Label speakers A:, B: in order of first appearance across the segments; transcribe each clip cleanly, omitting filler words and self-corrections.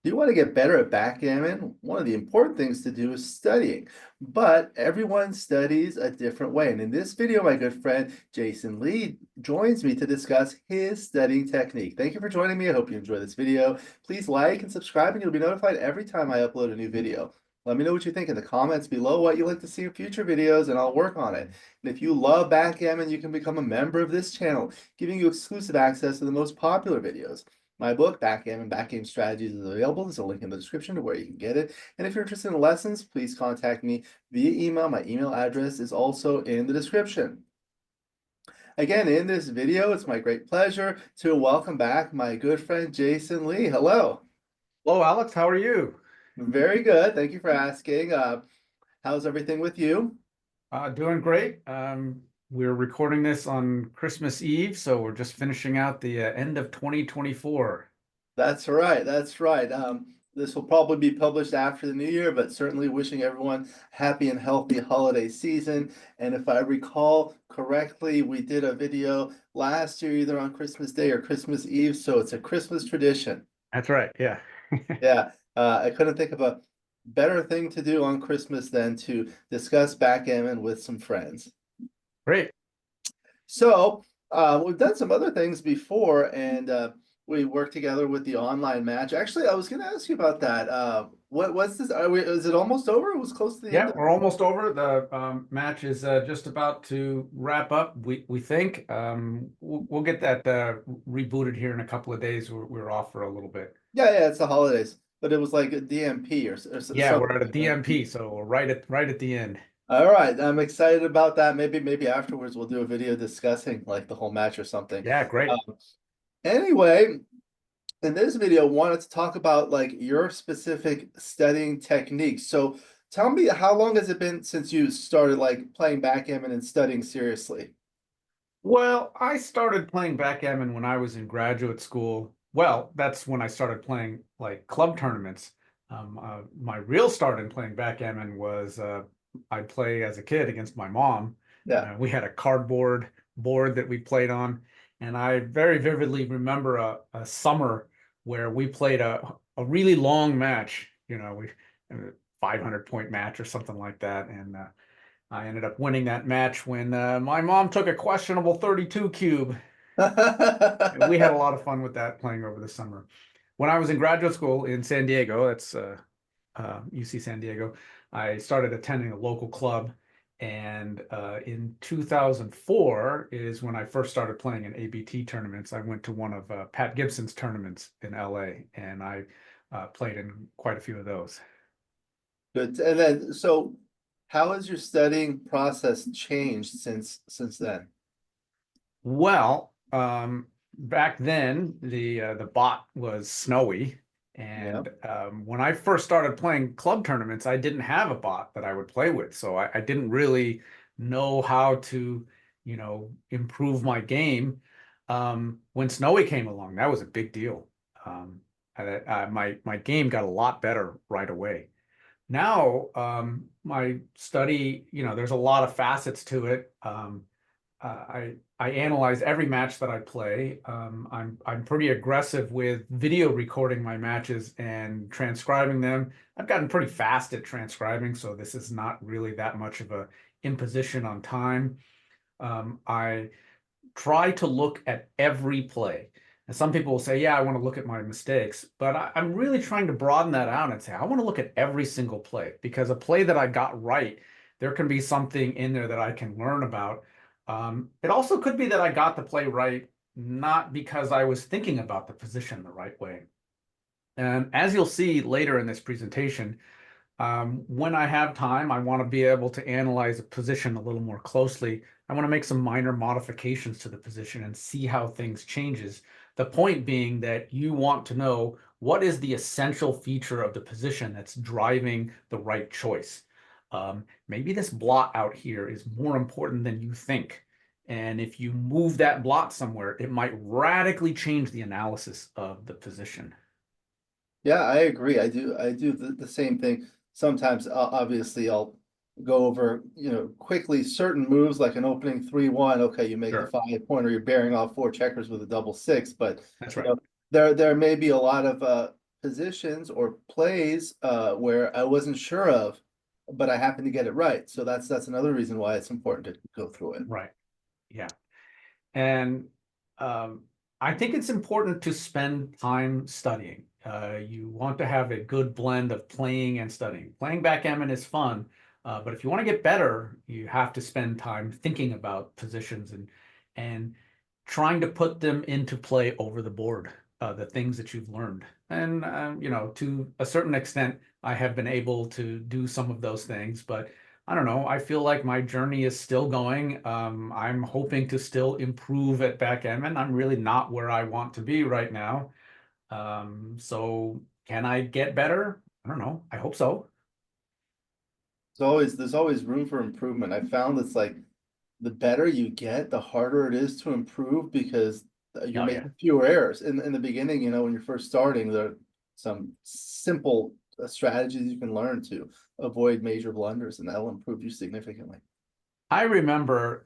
A: If you want to get better at backgammon, one of the important things to do is studying. But everyone studies a different way. And in this video, my good friend Jason Lee joins me to discuss his studying technique. Thank you for joining me. I hope you enjoy this video. Please like and subscribe, and you'll be notified every time I upload a new video. Let me know what you think in the comments below, what you'd like to see in future videos, and I'll work on it. And if you love backgammon, you can become a member of this channel, giving you exclusive access to the most popular videos. My book, Backgammon, Backgame Strategies, is available. There's a link in the description to where you can get it. And if you're interested in lessons, please contact me via email. My email address is also in the description. Again, in this video, it's my great pleasure to welcome back my good friend Jason Lee. Hello.
B: Hello, Alex. How are you?
A: Very good. Thank you for asking. How's everything with you?
B: Doing great. We're recording this on Christmas Eve, so we're just finishing out the end of 2024.
A: That's right. That's right. This will probably be published after the new year, but certainly wishing everyone happy and healthy holiday season. And if I recall correctly, we did a video last year, either on Christmas Day or Christmas Eve, so it's a Christmas tradition.
B: That's right. Yeah.
A: Yeah, I couldn't think of a better thing to do on Christmas than to discuss backgammon with some friends.
B: Great.
A: So we've done some other things before, and we worked together with the online match. Actually, I was going to ask you about that. What's this? Is it almost over? It was close to the end
B: Yeah,
A: of
B: we're almost over. The match is just about to wrap up. We think we'll get that rebooted here in a couple of days. We're off for a little bit.
A: Yeah, it's the holidays, but it was like a DMP or
B: Yeah, we're
A: something.
B: at a DMP, so we're right at the end.
A: All right, I'm excited about that. Maybe afterwards we'll do a video discussing like the whole match or something.
B: Yeah, great.
A: Anyway, in this video, I wanted to talk about like your specific studying techniques. So tell me, how long has it been since you started like playing backgammon and studying seriously?
B: Well, I started playing backgammon when I was in graduate school. Well, that's when I started playing like club tournaments. My real start in playing backgammon was I'd play as a kid against my mom.
A: Yeah.
B: We had a cardboard board that we played on, and I very vividly remember a summer where we played a really long match. We 500-point match or something like that, and I ended up winning that match when my mom took a questionable 32 cube. We had a lot of fun with that playing over the summer. When I was in graduate school in San Diego, that's UC San Diego, I started attending a local club. And in 2004 is when I first started playing in ABT tournaments. I went to one of Pat Gibson's tournaments in LA, and I played in quite a few of those.
A: Good. And then, so how has your studying process changed since then?
B: Well, back then the bot was snowy,
A: Yeah.
B: and when I first started playing club tournaments, I didn't have a bot that I would play with, so I didn't really know how to, improve my game. When Snowy came along, that was a big deal. My game got a lot better right away. Now, my study, there's a lot of facets to it. I analyze every match that I play. I'm pretty aggressive with video recording my matches and transcribing them. I've gotten pretty fast at transcribing, so this is not really that much of a imposition on time. I try to look at every play. And some people will say, yeah, I want to look at my mistakes, but I'm really trying to broaden that out and say, I want to look at every single play, because a play that I got right, there can be something in there that I can learn about. It also could be that I got the play right, not because I was thinking about the position the right way. And as you'll see later in this presentation, when I have time, I want to be able to analyze a position a little more closely. I want to make some minor modifications to the position and see how things changes. The point being that you want to know what is the essential feature of the position that's driving the right choice. Maybe this blot out here is more important than you think. And if you move that blot somewhere, it might radically change the analysis of the position.
A: Yeah, I agree. I do the same thing. Sometimes, obviously, I'll go over, quickly certain moves like an opening 3-1. Okay, you make the
B: Sure.
A: 5-pointer, you're bearing off 4 checkers with a double six, but
B: That's
A: you
B: right.
A: know, there may be a lot of positions or plays where I wasn't sure of, but I happened to get it right. So that's another reason why it's important to go through it.
B: Right. Yeah. And um, I think it's important to spend time studying. You want to have a good blend of playing and studying. Playing backgammon is fun, but if you want to get better, you have to spend time thinking about positions and trying to put them into play over the board, the things that you've learned. And you know, to a certain extent, I have been able to do some of those things, but I don't know. I feel like my journey is still going. I'm hoping to still improve at backgammon. I'm really not where I want to be right now. So can I get better? I don't know. I hope so.
A: There's always room for improvement. I found it's like the better you get, the harder it is to improve because you're
B: Oh yeah.
A: making fewer errors. In the beginning, when you're first starting, there are some simple strategies you can learn to avoid major blunders, and that'll improve you significantly.
B: I remember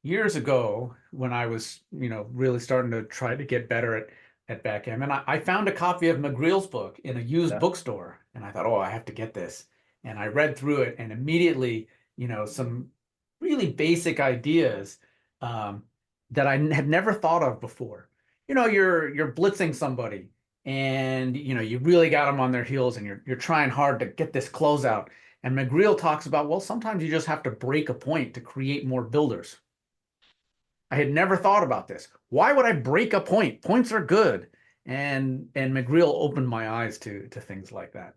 B: years ago when I was, really starting to try to get better at backgammon, I found a copy of McGreal's book in a used
A: Yeah.
B: bookstore, and I thought, oh, I have to get this. And I read through it, and immediately, some really basic ideas um, that I had never thought of before. You're blitzing somebody, and you really got them on their heels, and you're trying hard to get this closeout. And McGreal talks about, well, sometimes you just have to break a point to create more builders. I had never thought about this. Why would I break a point? Points are good. And McGreal opened my eyes to things like that.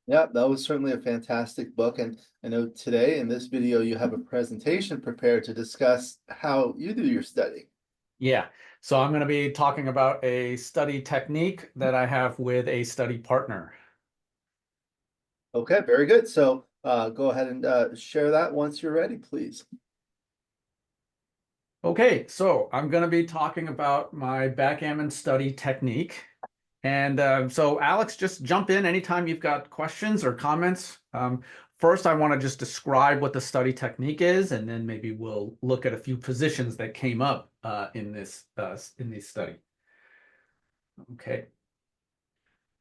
A: Yeah, that was certainly a fantastic book. And I know today in this video, you have a presentation prepared to discuss how you do your study.
B: Yeah. So I'm going to be talking about a study technique that I have with a study partner.
A: Okay, very good. So go ahead and share that once you're ready, please.
B: Okay, so I'm going to be talking about my backgammon study technique. And so, Alex, just jump in anytime you've got questions or comments. First, I want to just describe what the study technique is, and then maybe we'll look at a few positions that came up in this study. Okay.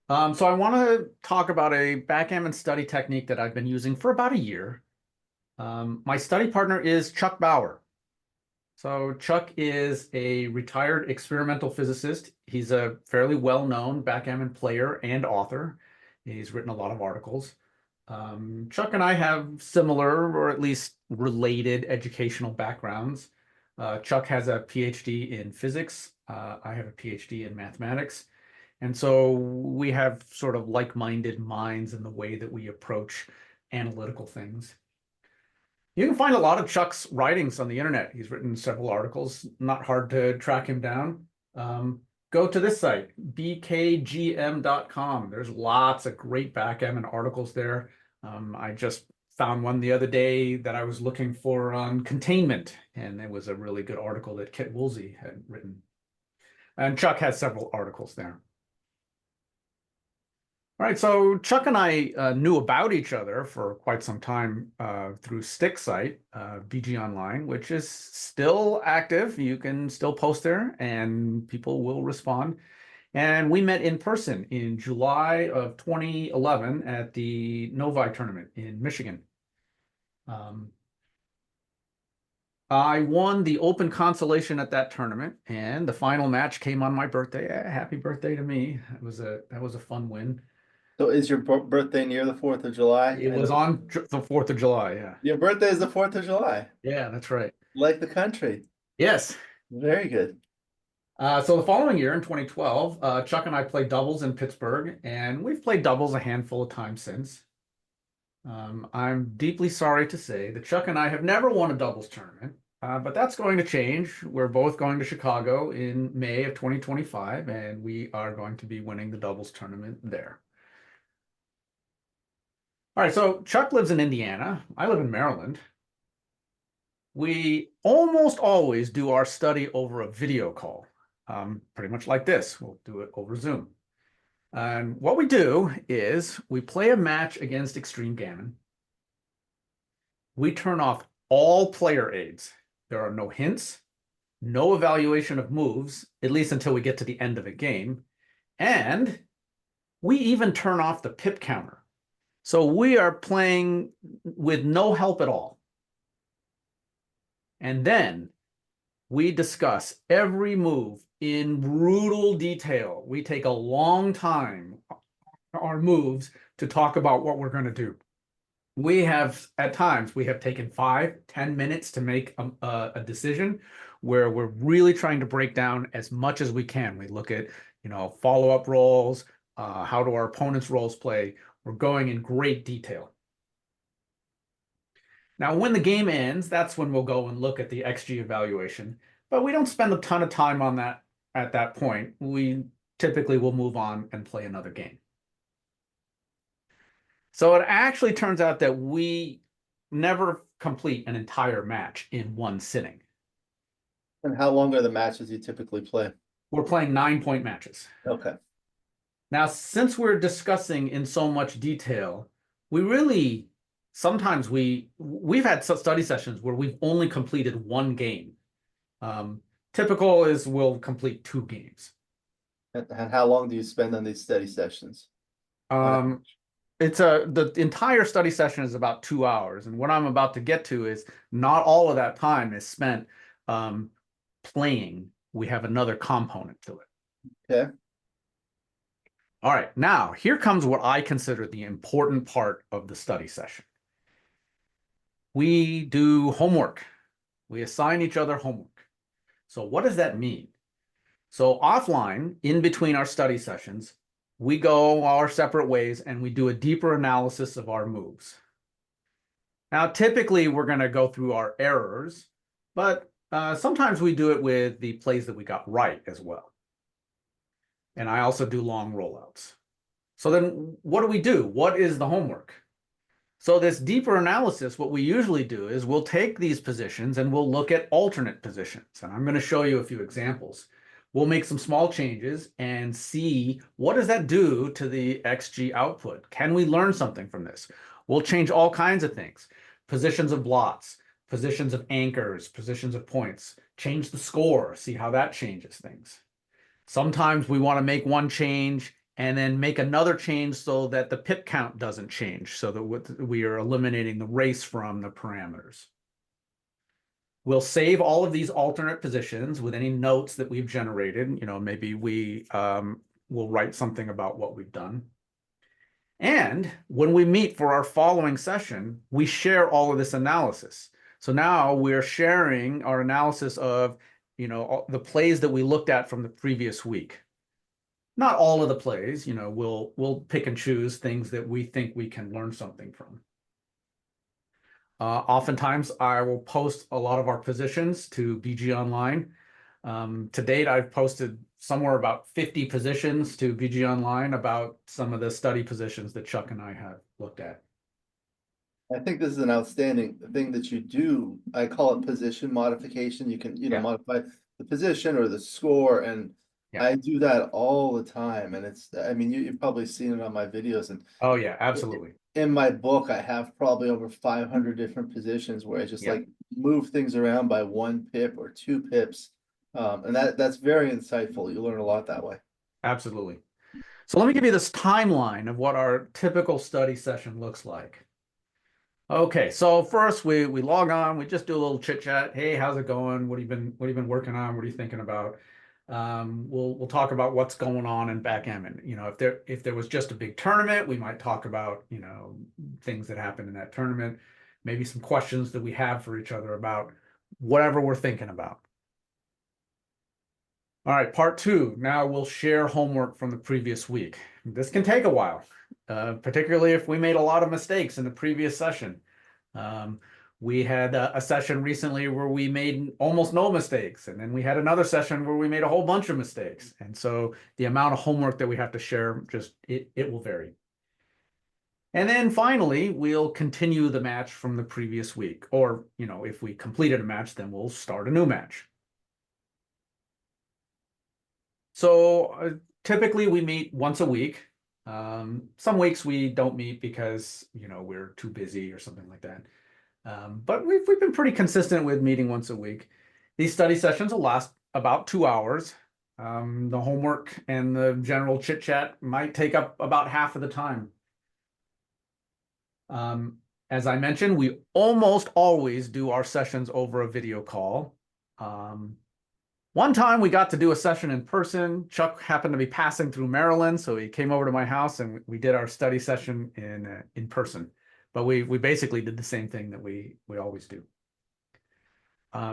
B: So I want to talk about a backgammon study technique that I've been using for about a year. My study partner is Chuck Bauer. So Chuck is a retired experimental physicist. He's a fairly well-known backgammon player and author. He's written a lot of articles. Chuck and I have similar or at least related educational backgrounds. Chuck has a PhD in physics. I have a PhD in mathematics. And so we have sort of like-minded minds in the way that we approach analytical things. You can find a lot of Chuck's writings on the internet. He's written several articles, not hard to track him down. Go to this site, bkgm.com. There's lots of great backgammon articles there. I just found one the other day that I was looking for on containment, and it was a really good article that Kit Woolsey had written. And Chuck has several articles there. All right, so Chuck and I knew about each other for quite some time through Stick site, BG Online, which is still active. You can still post there and people will respond. And we met in person in July of 2011 at the Novi tournament in Michigan. I won the open consolation at that tournament, and the final match came on my birthday. Happy birthday to me. That was a fun win.
A: So is your birthday near the 4th of July?
B: It
A: I
B: was
A: know
B: on the 4th of July. Yeah.
A: your birthday is the 4th of July,
B: Yeah, that's right.
A: like the country.
B: Yes.
A: Very good.
B: So the following year in 2012, Chuck and I played doubles in Pittsburgh, and we've played doubles a handful of times since. I'm deeply sorry to say that Chuck and I have never won a doubles tournament, but that's going to change. We're both going to Chicago in May of 2025, and we are going to be winning the doubles tournament there. All right, so Chuck lives in Indiana. I live in Maryland. We almost always do our study over a video call, pretty much like this. We'll do it over Zoom. And what we do is we play a match against Extreme Gammon. We turn off all player aids. There are no hints, no evaluation of moves, at least until we get to the end of a game. And We even turn off the pip counter. So we are playing with no help at all. And then we discuss every move in brutal detail. We take a long time, our moves, to talk about what we're going to do. At times, we have taken 5-10 minutes to make a decision where we're really trying to break down as much as we can. We look at, follow-up rolls, how do our opponent's rolls play. We're going in great detail. Now, when the game ends, that's when we'll go and look at the XG evaluation, but we don't spend a ton of time on that at that point. We typically will move on and play another game. So it actually turns out that we never complete an entire match in one sitting.
A: And how long are the matches you typically play?
B: We're playing 9-point matches.
A: Okay.
B: Now, since we're discussing in so much detail, sometimes we've had study sessions where we've only completed one game. Typical is we'll complete 2 games.
A: And how long do you spend on these study sessions?
B: The entire study session is about 2 hours, and what I'm about to get to is not all of that time is spent playing. We have another component to it.
A: Okay.
B: All right, now here comes what I consider the important part of the study session. We do homework. We assign each other homework. So what does that mean? So offline, in between our study sessions, we go our separate ways and we do a deeper analysis of our moves. Now, typically, we're going to go through our errors, but sometimes we do it with the plays that we got right as well. And I also do long rollouts. So then what do we do? What is the homework? So this deeper analysis, what we usually do is we'll take these positions and we'll look at alternate positions. And I'm going to show you a few examples. We'll make some small changes and see what does that do to the XG output. Can we learn something from this? We'll change all kinds of things. Positions of blots, positions of anchors, positions of points, change the score, see how that changes things. Sometimes we want to make one change and then make another change so that the pip count doesn't change, so that we are eliminating the race from the parameters. We'll save all of these alternate positions with any notes that we've generated. Maybe we will write something about what we've done. And when we meet for our following session, we share all of this analysis. So now we're sharing our analysis of, the plays that we looked at from the previous week. Not all of the plays, we'll pick and choose things that we think we can learn something from. Oftentimes, I will post a lot of our positions to BG Online. To date, I've posted somewhere about 50 positions to BG Online about some of the study positions that Chuck and I have looked at.
A: I think this is an outstanding thing that you do. I call it position modification. You can, modify the position or the score, and I do that all the time. And you've probably seen it on my videos. And
B: oh yeah, absolutely.
A: In my book, I have probably over 500 different positions where I just like move things around by 1 pip or 2 pips. And that's very insightful. You learn a lot that way.
B: Absolutely. So let me give you this timeline of what our typical study session looks like. Okay, so first we log on, we just do a little chit chat. Hey, how's it going? What have you been working on? What are you thinking about? We'll talk about what's going on in Backgammon. If there was just a big tournament, we might talk about, things that happened in that tournament, maybe some questions that we have for each other about whatever we're thinking about. All right, part 2. Now we'll share homework from the previous week. This can take a while, particularly if we made a lot of mistakes in the previous session. We had a session recently where we made almost no mistakes, and then we had another session where we made a whole bunch of mistakes. And so the amount of homework that we have to share, it will vary. And then finally, we'll continue the match from the previous week. Or, if we completed a match, then we'll start a new match. So typically we meet once a week. Some weeks we don't meet because, we're too busy or something like that. But we've been pretty consistent with meeting once a week. These study sessions will last about 2 hours. The homework and the general chit chat might take up about half of the time. As I mentioned, we almost always do our sessions over a video call. One time we got to do a session in person. Chuck happened to be passing through Maryland, so he came over to my house and we did our study session in person. But we basically did the same thing that we always do.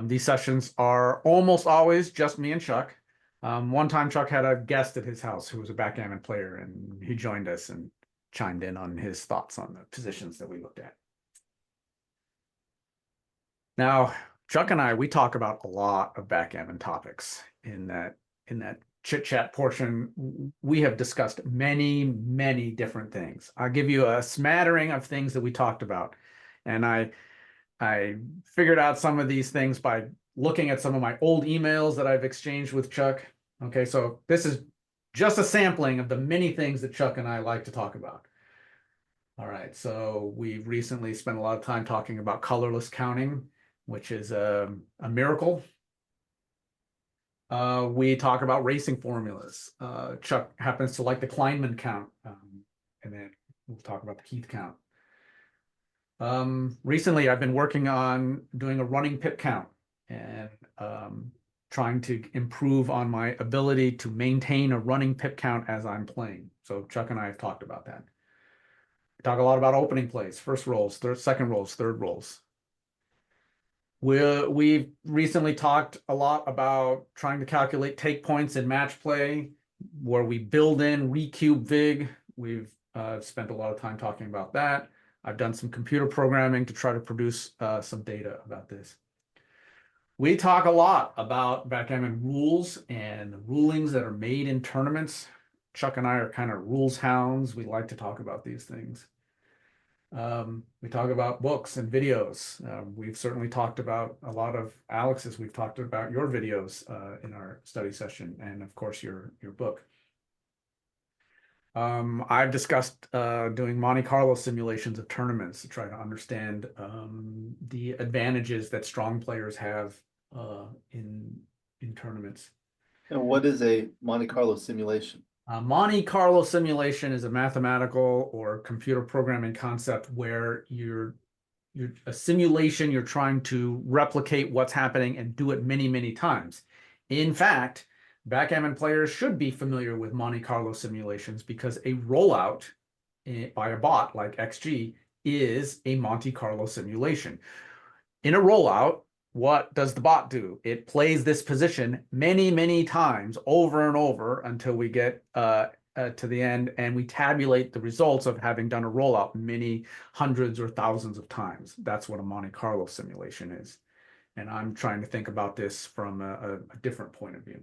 B: These sessions are almost always just me and Chuck. One time Chuck had a guest at his house who was a backgammon player, and he joined us and chimed in on his thoughts on the positions that we looked at. Now, Chuck and I, we talk about a lot of backgammon topics in that chit chat portion. We have discussed many different things. I'll give you a smattering of things that we talked about, and I figured out some of these things by looking at some of my old emails that I've exchanged with Chuck. Okay, so this is just a sampling of the many things that Chuck and I like to talk about. All right, so we've recently spent a lot of time talking about colorless counting, which is a miracle. We talk about racing formulas. Chuck happens to like the Kleinman count, and then we'll talk about the Heath count. Recently, I've been working on doing a running pip count and trying to improve on my ability to maintain a running pip count as I'm playing. So Chuck and I have talked about that. We talk a lot about opening plays, first rolls, second rolls, third rolls. We've recently talked a lot about trying to calculate take points in match play, where we build in recube vig. We've spent a lot of time talking about that. I've done some computer programming to try to produce some data about this. We talk a lot about backgammon rules and the rulings that are made in tournaments. Chuck and I are kind of rules hounds. We like to talk about these things. We talk about books and videos. We've certainly talked about a lot of Alex's. We've talked about your videos in our study session, and of course your book. I've discussed doing Monte Carlo simulations of tournaments to try to understand the advantages that strong players have in tournaments.
A: And what is a Monte Carlo simulation?
B: Monte Carlo simulation is a mathematical or computer programming concept where you're a simulation, you're trying to replicate what's happening and do it many times. In fact, backgammon players should be familiar with Monte Carlo simulations because a rollout by a bot like XG is a Monte Carlo simulation. In a rollout, what does the bot do? It plays this position many times over and over until we get to the end, and we tabulate the results of having done a rollout many hundreds or thousands of times. That's what a Monte Carlo simulation is. And I'm trying to think about this from a different point of view.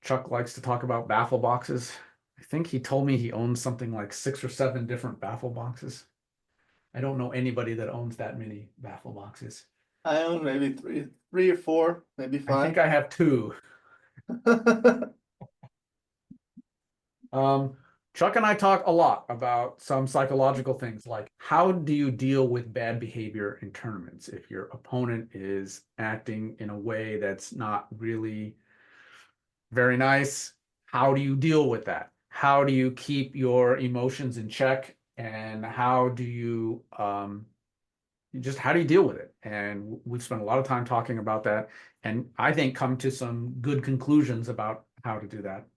B: Chuck likes to talk about baffle boxes. I think he told me he owns something like 6 or 7 different baffle boxes. I don't know anybody that owns that many baffle boxes.
A: I own maybe three or four, maybe
B: I
A: 5.
B: think I have 2. Chuck and I talk a lot about some psychological things like how do you deal with bad behavior in tournaments if your opponent is acting in a way that's not really very nice? How do you deal with that? How do you keep your emotions in check? And how do you how do you deal with it? And we've spent a lot of time talking about that, and I think come to some good conclusions about how to do that.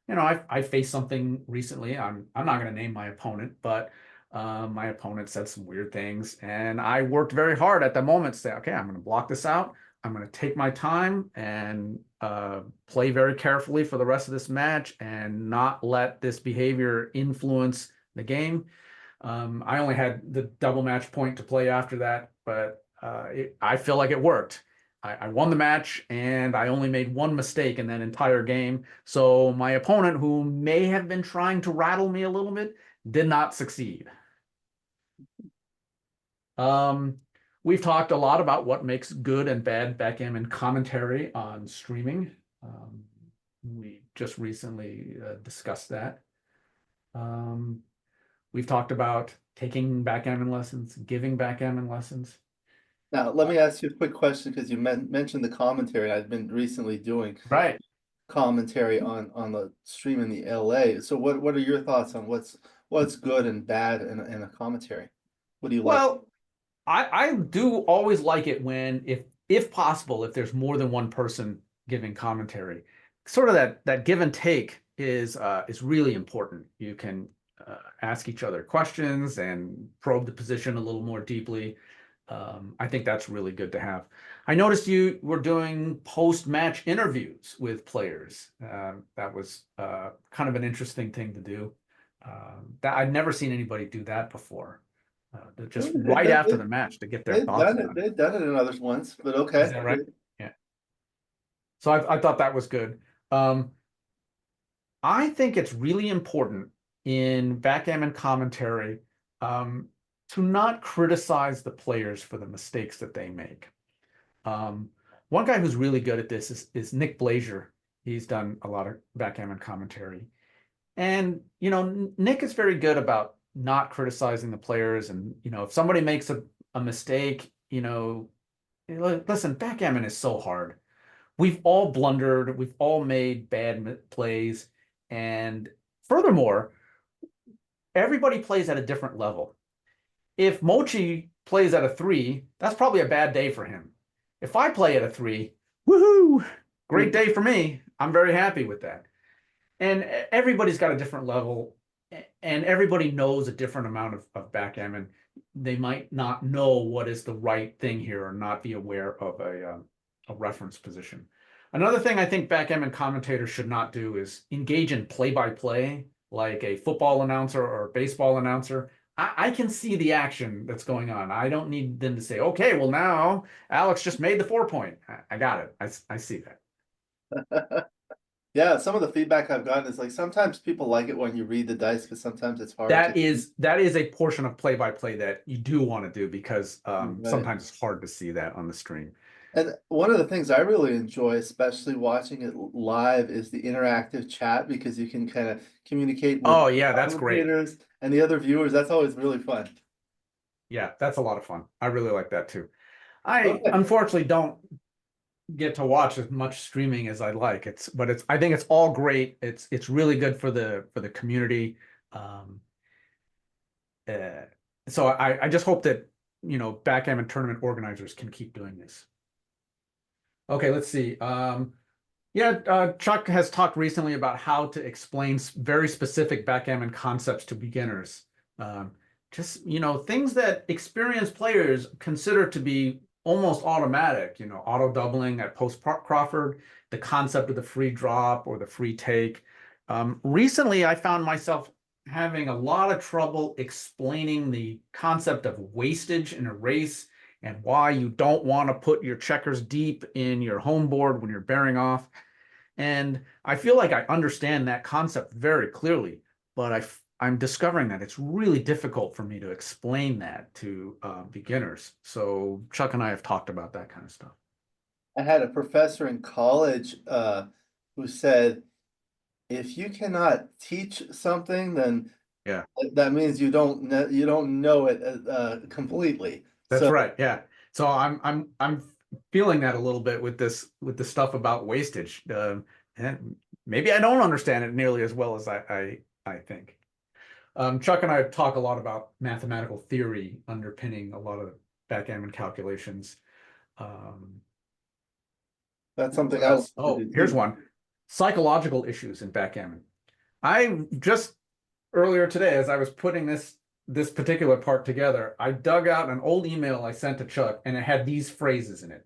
B: You know, I faced something recently. I'm not going to name my opponent, but my opponent said some weird things, and I worked very hard at the moment to say, okay, I'm going to block this out. I'm going to take my time and play very carefully for the rest of this match and not let this behavior influence the game. I only had the double match point to play after that, but I feel like it worked. I won the match and I only made one mistake in that entire game. So my opponent, who may have been trying to rattle me a little bit, did not succeed. We've talked a lot about what makes good and bad backgammon commentary on streaming. We just recently discussed that. We've talked about taking backgammon lessons, giving backgammon lessons.
A: Now, let me ask you a quick question because you mentioned the commentary. I've been recently doing
B: Right.
A: commentary on the stream in the LA. So what are your thoughts on what's good and bad in a commentary? What do you like?
B: Well, I do always like it when, if possible, if there's more than one person giving commentary, sort of that give and take is really important. You can ask each other questions and probe the position a little more deeply. I think that's really good to have. I noticed you were doing post-match interviews with players. That was kind of an interesting thing to do. That I'd never seen anybody do that before. Just
A: They've
B: right
A: done
B: after the match to get their
A: they've
B: thoughts
A: done it.
B: about it.
A: They've done it in others once, but
B: Is
A: okay.
B: that right? Yeah. So I thought that was good. Um, I think it's really important in backgammon commentary um, to not criticize the players for the mistakes that they make. Um, One guy who's really good at this is Nick Blazier. He's done a lot of backgammon commentary. And, Nick is very good about not criticizing the players. And, if somebody makes a mistake, listen, backgammon is so hard. We've all blundered, we've all made bad plays. And furthermore, everybody plays at a different level. If Mochi plays at a 3, that's probably a bad day for him. If I play at a 3, woohoo, great day for me. I'm very happy with that. And everybody's got a different level, and everybody knows a different amount of backgammon. They might not know what is the right thing here or not be aware of a reference position. Another thing I think backgammon commentators should not do is engage in play-by-play like a football announcer or a baseball announcer. I can see the action that's going on. I don't need them to say, okay, well, now Alex just made the 4 point. I got it. I see that.
A: Yeah, some of the feedback I've gotten is like sometimes people like it when you read the dice because sometimes it's hard to
B: That is a portion of play-by-play that you do want to do because
A: right.
B: sometimes it's hard to see that on the screen.
A: And one of the things I really enjoy, especially watching it live, is the interactive chat because you can kind of communicate with
B: Oh
A: the
B: yeah, that's great.
A: commentators and the other viewers. That's always really fun.
B: Yeah, that's a lot of fun. I really like that too. I
A: Okay.
B: unfortunately don't get to watch as much streaming as I'd like. I think it's all great. It's really good for the community. Um, uh, so I just hope that backgammon tournament organizers can keep doing this. Okay, let's see. Yeah, Chuck has talked recently about how to explain very specific backgammon concepts to beginners. Um, just, things that experienced players consider to be almost automatic, auto doubling at post Crawford, the concept of the free drop or the free take. Recently, I found myself having a lot of trouble explaining the concept of wastage in a race and why you don't want to put your checkers deep in your home board when you're bearing off. And I feel like I understand that concept very clearly, but I'm discovering that it's really difficult for me to explain that to beginners. So Chuck and I have talked about that kind of stuff.
A: I had a professor in college who said, if you cannot teach something, then
B: Yeah,
A: that means you don't know it completely.
B: that's
A: So
B: right. Yeah. So I'm feeling that a little bit with the stuff about wastage. And maybe I don't understand it nearly as well as I think. Chuck and I talk a lot about mathematical theory underpinning a lot of backgammon calculations. Um,
A: that's something
B: what
A: I want
B: else?
A: to
B: Oh,
A: do
B: here's
A: too.
B: one. Psychological issues in backgammon. I just earlier today, as I was putting this particular part together, I dug out an old email I sent to Chuck, and it had these phrases in it: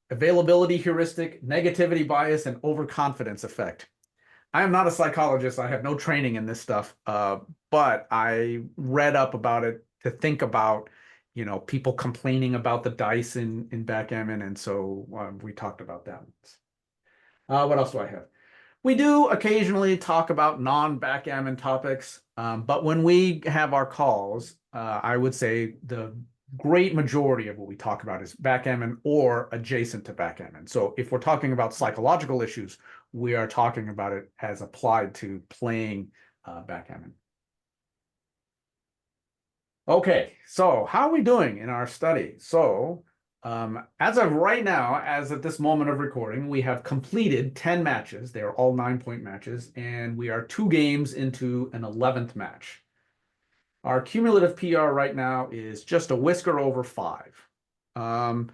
B: availability heuristic, negativity bias, and overconfidence effect. I am not a psychologist. I have no training in this stuff, but I read up about it to think about, people complaining about the dice in backgammon, and so we talked about that. What else do I have? We do occasionally talk about non-backgammon topics, but when we have our calls, I would say the great majority of what we talk about is backgammon or adjacent to backgammon. So if we're talking about psychological issues, we are talking about it as applied to playing backgammon. Okay, so how are we doing in our study? So As of right now, as at this moment of recording, we have completed 10 matches. They are all 9-point matches, and we are 2 games into an 11th match. Our cumulative PR right now is just a whisker over 5. Um,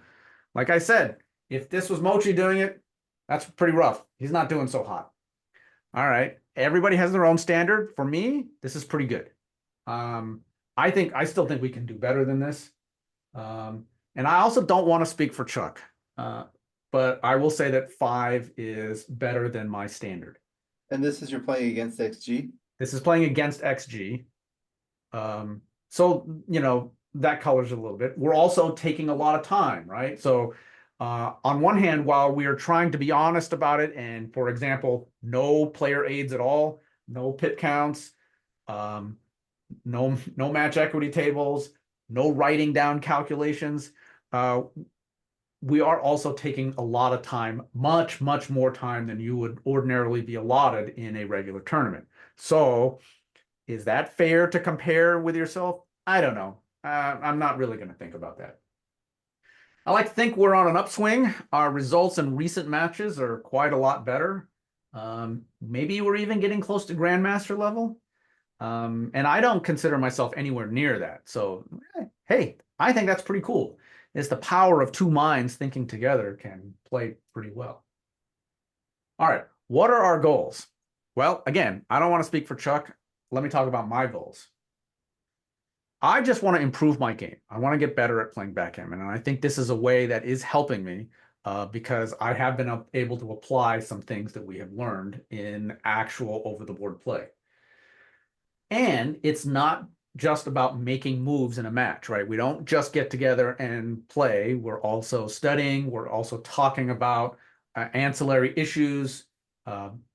B: like I said, if this was Mochi doing it, that's pretty rough. He's not doing so hot. All right. Everybody has their own standard. For me, this is pretty good. Um, I still think we can do better than this. Um, and I also don't want to speak for Chuck, uh, but I will say that 5 is better than my standard.
A: And this is you're playing against XG.
B: This is playing against XG. So, that colors it a little bit. We're also taking a lot of time, right? So, on one hand, while we are trying to be honest about it, and for example, no player aids at all, no pip counts, um, no match equity tables, no writing down calculations. We are also taking a lot of time, much, much more time than you would ordinarily be allotted in a regular tournament. So, is that fair to compare with yourself? I don't know. I'm not really going to think about that. I like to think we're on an upswing. Our results in recent matches are quite a lot better. Maybe we're even getting close to Grandmaster level. And I don't consider myself anywhere near that. So, hey, I think that's pretty cool. It's the power of 2 minds thinking together can play pretty well. All right, what are our goals? Well, again, I don't want to speak for Chuck. Let me talk about my goals. I just want to improve my game. I want to get better at playing backgammon. And I think this is a way that is helping me because I have been able to apply some things that we have learned in actual over-the-board play. And it's not just about making moves in a match, right? We don't just get together and play. We're also studying. We're also talking about ancillary issues,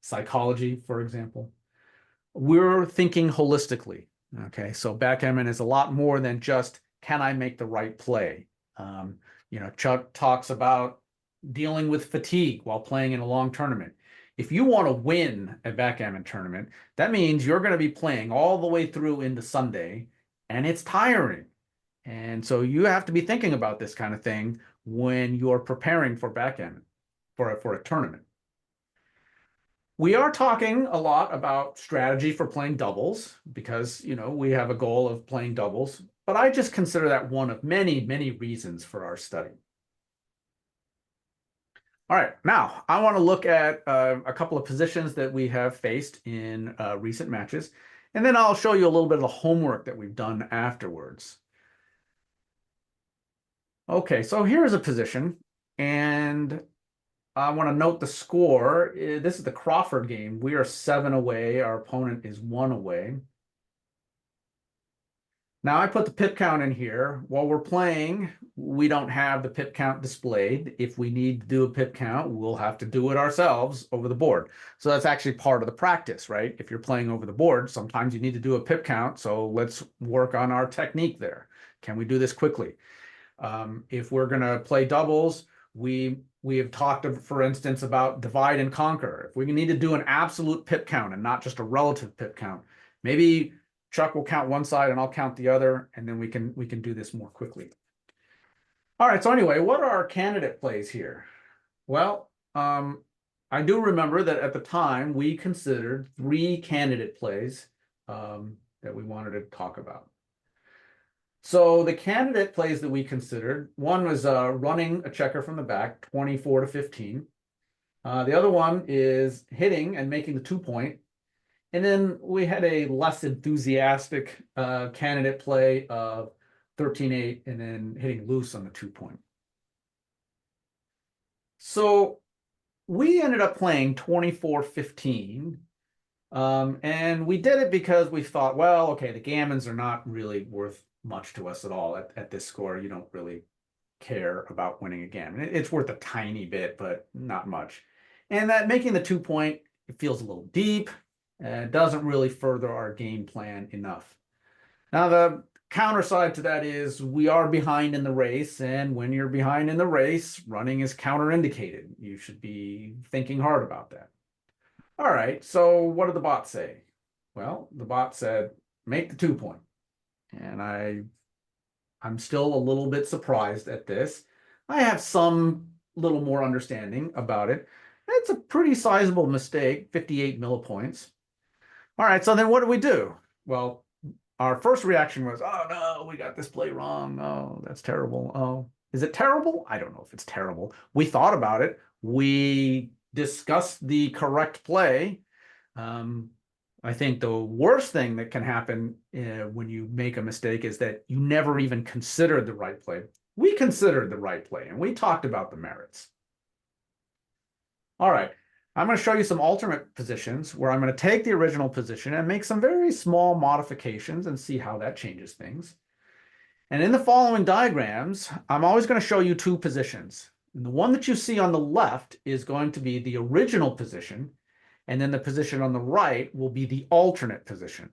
B: psychology, for example. We're thinking holistically. Okay, so backgammon is a lot more than just can I make the right play. Chuck talks about dealing with fatigue while playing in a long tournament. If you want to win a backgammon tournament, that means you're going to be playing all the way through into Sunday, and it's tiring. And so you have to be thinking about this kind of thing when you're preparing for backgammon for a tournament. We are talking a lot about strategy for playing doubles because, we have a goal of playing doubles, but I just consider that one of many, many reasons for our study. All right, now I want to look at a couple of positions that we have faced in recent matches, and then I'll show you a little bit of the homework that we've done afterwards. Okay, so here's a position, and I want to note the score. This is the Crawford game. We are 7 away. Our opponent is 1 away. Now I put the pip count in here. While we're playing, we don't have the pip count displayed. If we need to do a pip count, we'll have to do it ourselves over the board. So that's actually part of the practice, right? If you're playing over the board, sometimes you need to do a pip count. So let's work on our technique there. Can we do this quickly? If we're going to play doubles, we have talked, for instance, about divide and conquer. If we need to do an absolute pip count and not just a relative pip count, maybe Chuck will count one side and I'll count the other, and then we can do this more quickly. All right, so anyway, what are our candidate plays here? Well, I do remember that at the time we considered 3 candidate plays that we wanted to talk about. So the candidate plays that we considered, one was running a checker from the back, 24 to 15. The other one is hitting and making the 2-point. And then we had a less enthusiastic candidate play of 13-8 and then hitting loose on the 2-point. So we ended up playing 24-15. And we did it because we thought, well, okay, the gammons are not really worth much to us at all at this score. You don't really care about winning a gammon. It's worth a tiny bit, but not much. And that making the 2-point, it feels a little deep. Doesn't really further our game plan enough. Now, the counter side to that is we are behind in the race, and when you're behind in the race, running is counterindicated. You should be thinking hard about that. All right, so what did the bot say? Well, the bot said, make the 2-point. And I'm still a little bit surprised at this. I have some little more understanding about it. It's a pretty sizable mistake, 58 millipoints. All right, so then what do we do? Well, our first reaction was, oh no, we got this play wrong. Oh, that's terrible. Oh, is it terrible? I don't know if it's terrible. We thought about it. We discussed the correct play. Um, I think the worst thing that can happen when you make a mistake is that you never even considered the right play. We considered the right play and we talked about the merits. All right, I'm going to show you some alternate positions where I'm going to take the original position and make some very small modifications and see how that changes things. And in the following diagrams, I'm always going to show you two positions. And the one that you see on the left is going to be the original position, and then the position on the right will be the alternate position.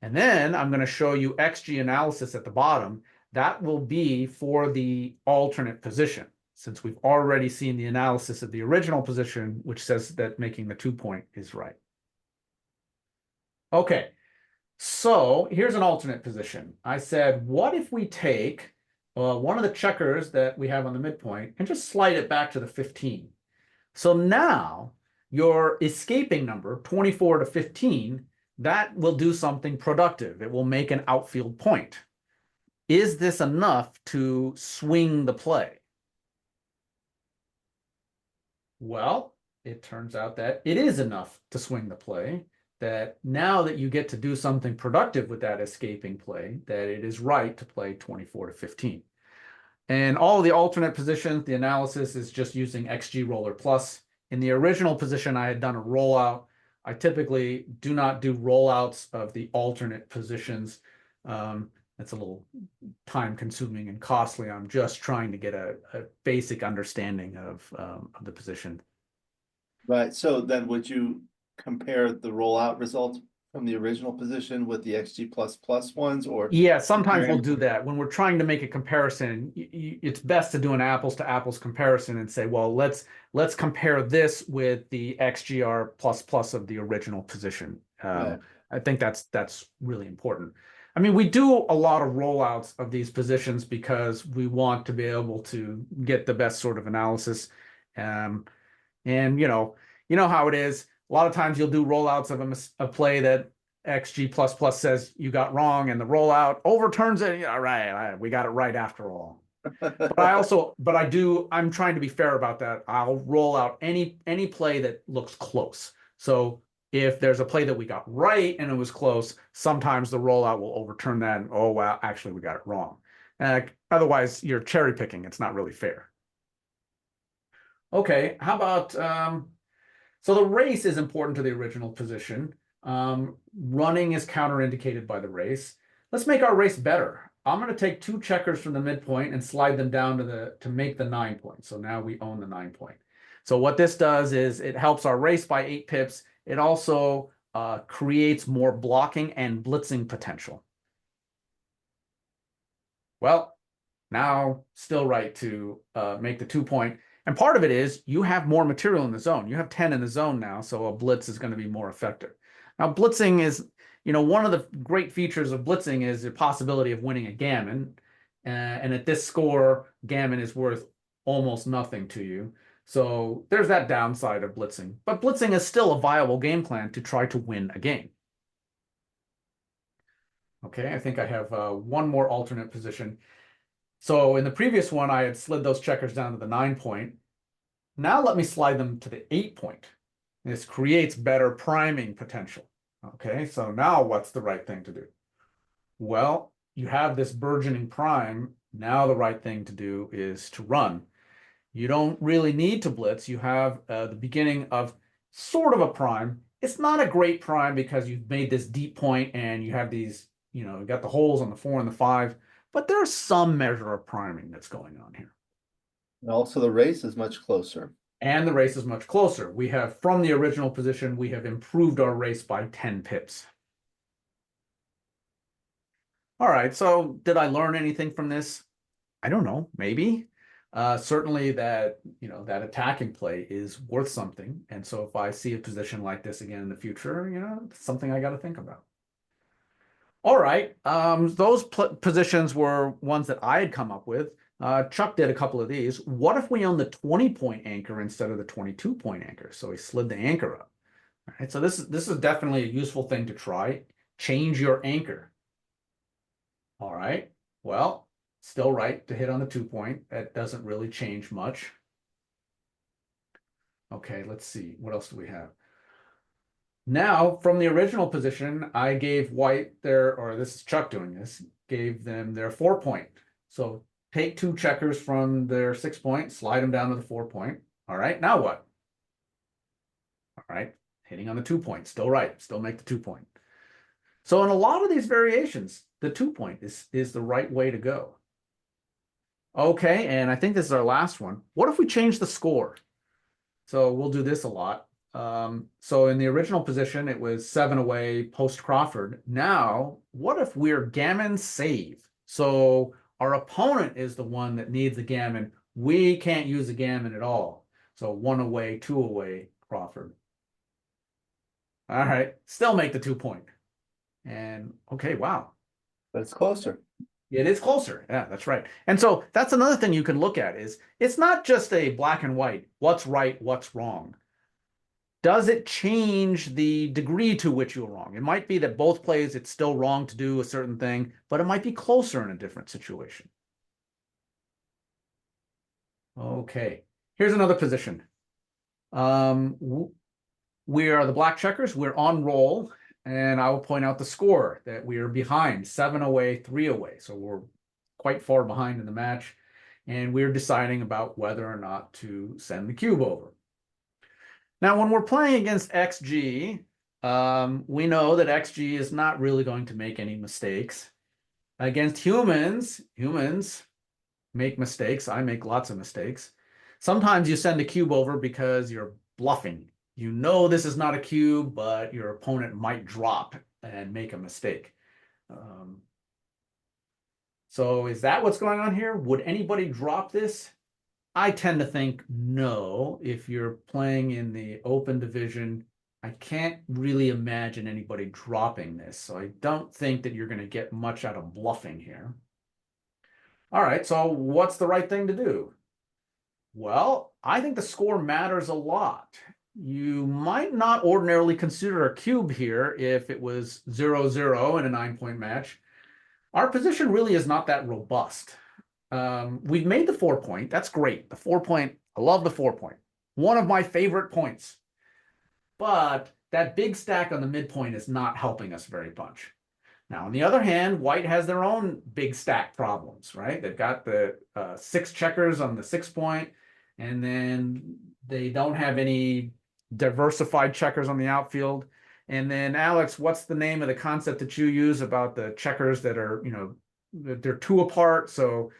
B: And then I'm going to show you XG analysis at the bottom. That will be for the alternate position, since we've already seen the analysis of the original position, which says that making the 2-point is right. Okay, so here's an alternate position. I said, what if we take one of the checkers that we have on the midpoint and just slide it back to the 15? So now your escaping number, 24 to 15, that will do something productive. It will make an outfield point. Is this enough to swing the play? Well, it turns out that it is enough to swing the play, that now that you get to do something productive with that escaping play, that it is right to play 24 to 15. And all of the alternate positions, the analysis is just using XG roller plus. In the original position, I had done a rollout. I typically do not do rollouts of the alternate positions. That's a little time consuming and costly. I'm just trying to get a basic understanding of the position.
A: Right, so then would you compare the rollout results from the original position with the XG ones, or?
B: Yeah, sometimes we'll do that. When we're trying to make a comparison, it's best to do an apples to apples comparison and say, well, let's compare this with the XGR of the original position.
A: Right.
B: I think that's really important. I mean, we do a lot of rollouts of these positions because we want to be able to get the best sort of analysis. And you know how it is. A lot of times you'll do rollouts of a play that XG says you got wrong, and the rollout overturns it. All right, we got it right after all. I'm trying to be fair about that. I'll roll out any play that looks close. So if there's a play that we got right and it was close, sometimes the rollout will overturn that. And, oh, well, actually, we got it wrong. Otherwise, you're cherry picking. It's not really fair. Okay, how about, so the race is important to the original position. Running is counterindicated by the race. Let's make our race better. I'm going to take two checkers from the midpoint and slide them down to make the 9 points. So now we own the 9 point. So what this does is it helps our race by 8 pips. It also creates more blocking and blitzing potential. Well, now still right to make the 2 point. And part of it is you have more material in the zone. You have 10 in the zone now, so a blitz is going to be more effective. Now, blitzing is, one of the great features of blitzing is the possibility of winning a gammon. And at this score, gammon is worth almost nothing to you. So there's that downside of blitzing. But blitzing is still a viable game plan to try to win a game. Okay, I think I have one more alternate position. So in the previous one, I had slid those checkers down to the 9 point. Now let me slide them to the 8 point. This creates better priming potential. Okay, so now what's the right thing to do? Well, you have this burgeoning prime. Now the right thing to do is to run. You don't really need to blitz. You have the beginning of sort of a prime. It's not a great prime because you've made this deep point and you have these, you got the holes on the 4 and the 5. But there's some measure of priming that's going on here.
A: And also the race is much closer.
B: And the race is much closer. We have, from the original position, we have improved our race by 10 pips. All right, so did I learn anything from this? I don't know, maybe. Certainly that, that attacking play is worth something. And so if I see a position like this again in the future, it's something I got to think about. All right, those positions were ones that I had come up with. Chuck did a couple of these. What if we own the 20-point anchor instead of the 22-point anchor? So he slid the anchor up. All right, so this is definitely a useful thing to try. Change your anchor. All right. Well, still right to hit on the 2-point. That doesn't really change much. Okay, let's see. What else do we have? Now, from the original position, I gave white their, or this is Chuck doing this, gave them their 4-point. So take 2 checkers from their 6-point, slide them down to the 4-point. All right, now what? All right, hitting on the 2-point, still right, still make the 2-point. So in a lot of these variations, the 2-point is the right way to go. Okay, and I think this is our last one. What if we change the score? So we'll do this a lot. So in the original position, it was 7 away post Crawford. Now, what if we're gammon save? So our opponent is the one that needs the gammon. We can't use the gammon at all. So 1 away, 2 away, Crawford. All right, still make the 2-point. And okay, wow.
A: But it's closer.
B: It is closer. Yeah, that's right. And so that's another thing you can look at is it's not just a black and white, what's right, what's wrong. Does it change the degree to which you're wrong? It might be that both plays it's still wrong to do a certain thing, but it might be closer in a different situation. Okay, here's another position. We are the black checkers, we're on roll, and I will point out the score that we are behind 7 away, 3 away. So we're quite far behind in the match, and we're deciding about whether or not to send the cube over. Now, when we're playing against XG, we know that XG is not really going to make any mistakes. Against humans make mistakes. I make lots of mistakes. Sometimes you send a cube over because you're bluffing. You know this is not a cube, but your opponent might drop and make a mistake. So is that what's going on here? Would anybody drop this? I tend to think no. If you're playing in the open division, I can't really imagine anybody dropping this. So I don't think that you're going to get much out of bluffing here. All right, so what's the right thing to do? Well, I think the score matters a lot. You might not ordinarily consider a cube here if it was 0-0 in a 9-point match. Our position really is not that robust. We've made the 4-point. That's great. The 4-point, I love the 4-point. One of my favorite points. But that big stack on the midpoint is not helping us very much. Now, on the other hand, white has their own big stack problems, right? They've got the 6 checkers on the 6-point, and then they don't have any diversified checkers on the outfield. And then, Alex, what's the name of the concept that you use about the checkers that are, they're 2 apart? So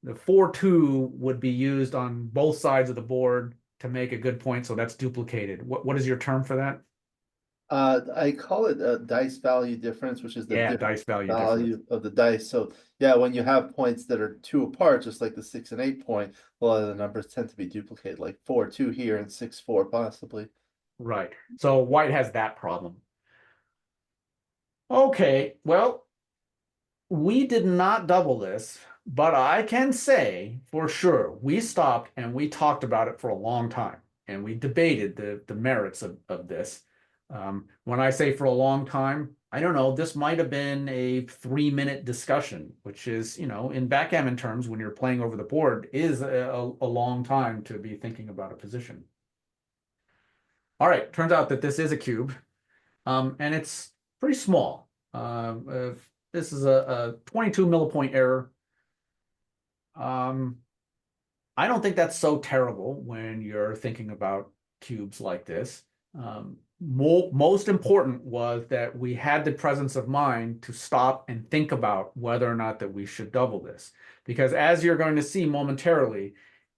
B: the 4-2 would be used on both sides of the board to make a good point. So that's duplicated. What is your term for that?
A: I call it a dice value difference, which is the
B: Yeah,
A: difference
B: dice value difference.
A: value of the dice. So yeah, when you have points that are 2 apart, just like the 6 and 8-point, a lot of the numbers tend to be duplicated, like 4-2 here and 6-4 possibly.
B: Right. So white has that problem. Okay, well, we did not double this, but I can say for sure we stopped and we talked about it for a long time and we debated the merits of this. When I say for a long time, I don't know, this might have been a 3-minute discussion, which is, in backgammon terms, when you're playing over the board, is a long time to be thinking about a position. All right, turns out that this is a cube, and it's pretty small. This is a 22 millipoint error. I don't think that's so terrible when you're thinking about cubes like this. Most important was that we had the presence of mind to stop and think about whether or not that we should double this. Because as you're going to see momentarily,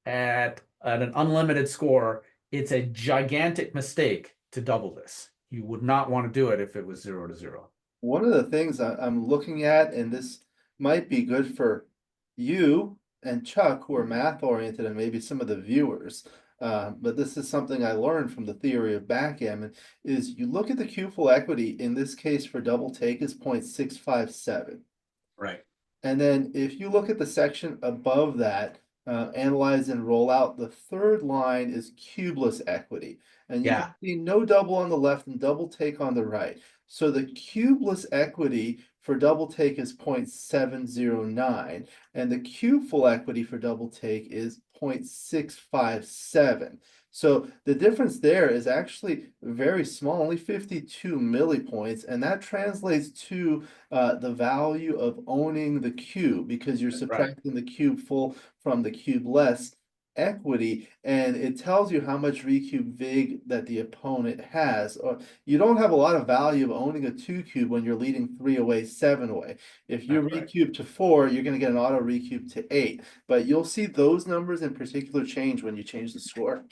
B: at an unlimited score, it's a gigantic mistake to double this. You would not want to do it if it was 0-0.
A: One of the things I'm looking at, and this might be good for you and Chuck, who are math oriented, and maybe some of the viewers, but this is something I learned from the theory of backgammon, is you look at the cube full equity, in this case for double take is 0.657.
B: Right.
A: And then if you look at the section above that, analyze and roll out, the third line is cubeless equity. And you can
B: Yeah,
A: see no double on the left and double take on the right. So the cubeless equity for double take is 0.709, and the cubeful equity for double take is 0.657. So the difference there is actually very small, only 52 millipoints, and that translates to the value of owning the cube, because you're
B: that's right.
A: subtracting the cube full from the cube less equity, and it tells you how much recube vig that the opponent has. Or you don't have a lot of value of owning a 2 cube when you're leading 3 away, 7 away. If you
B: That's right.
A: recube to 4, you're going to get an auto recube to 8, but you'll see those numbers in particular change when you change the score.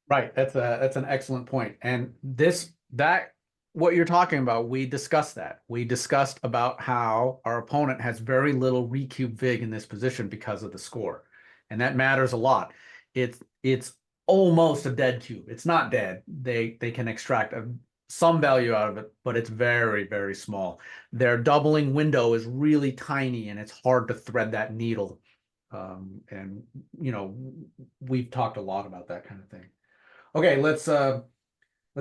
B: Right. That's an excellent point. And that what you're talking about, we discussed that. We discussed about how our opponent has very little recube vig in this position because of the score. And that matters a lot. It's almost a dead cube. It's not dead. They can extract some value out of it, but it's very, very small. Their doubling window is really tiny and it's hard to thread that needle. And you know, we've talked a lot about that kind of thing. Okay, let's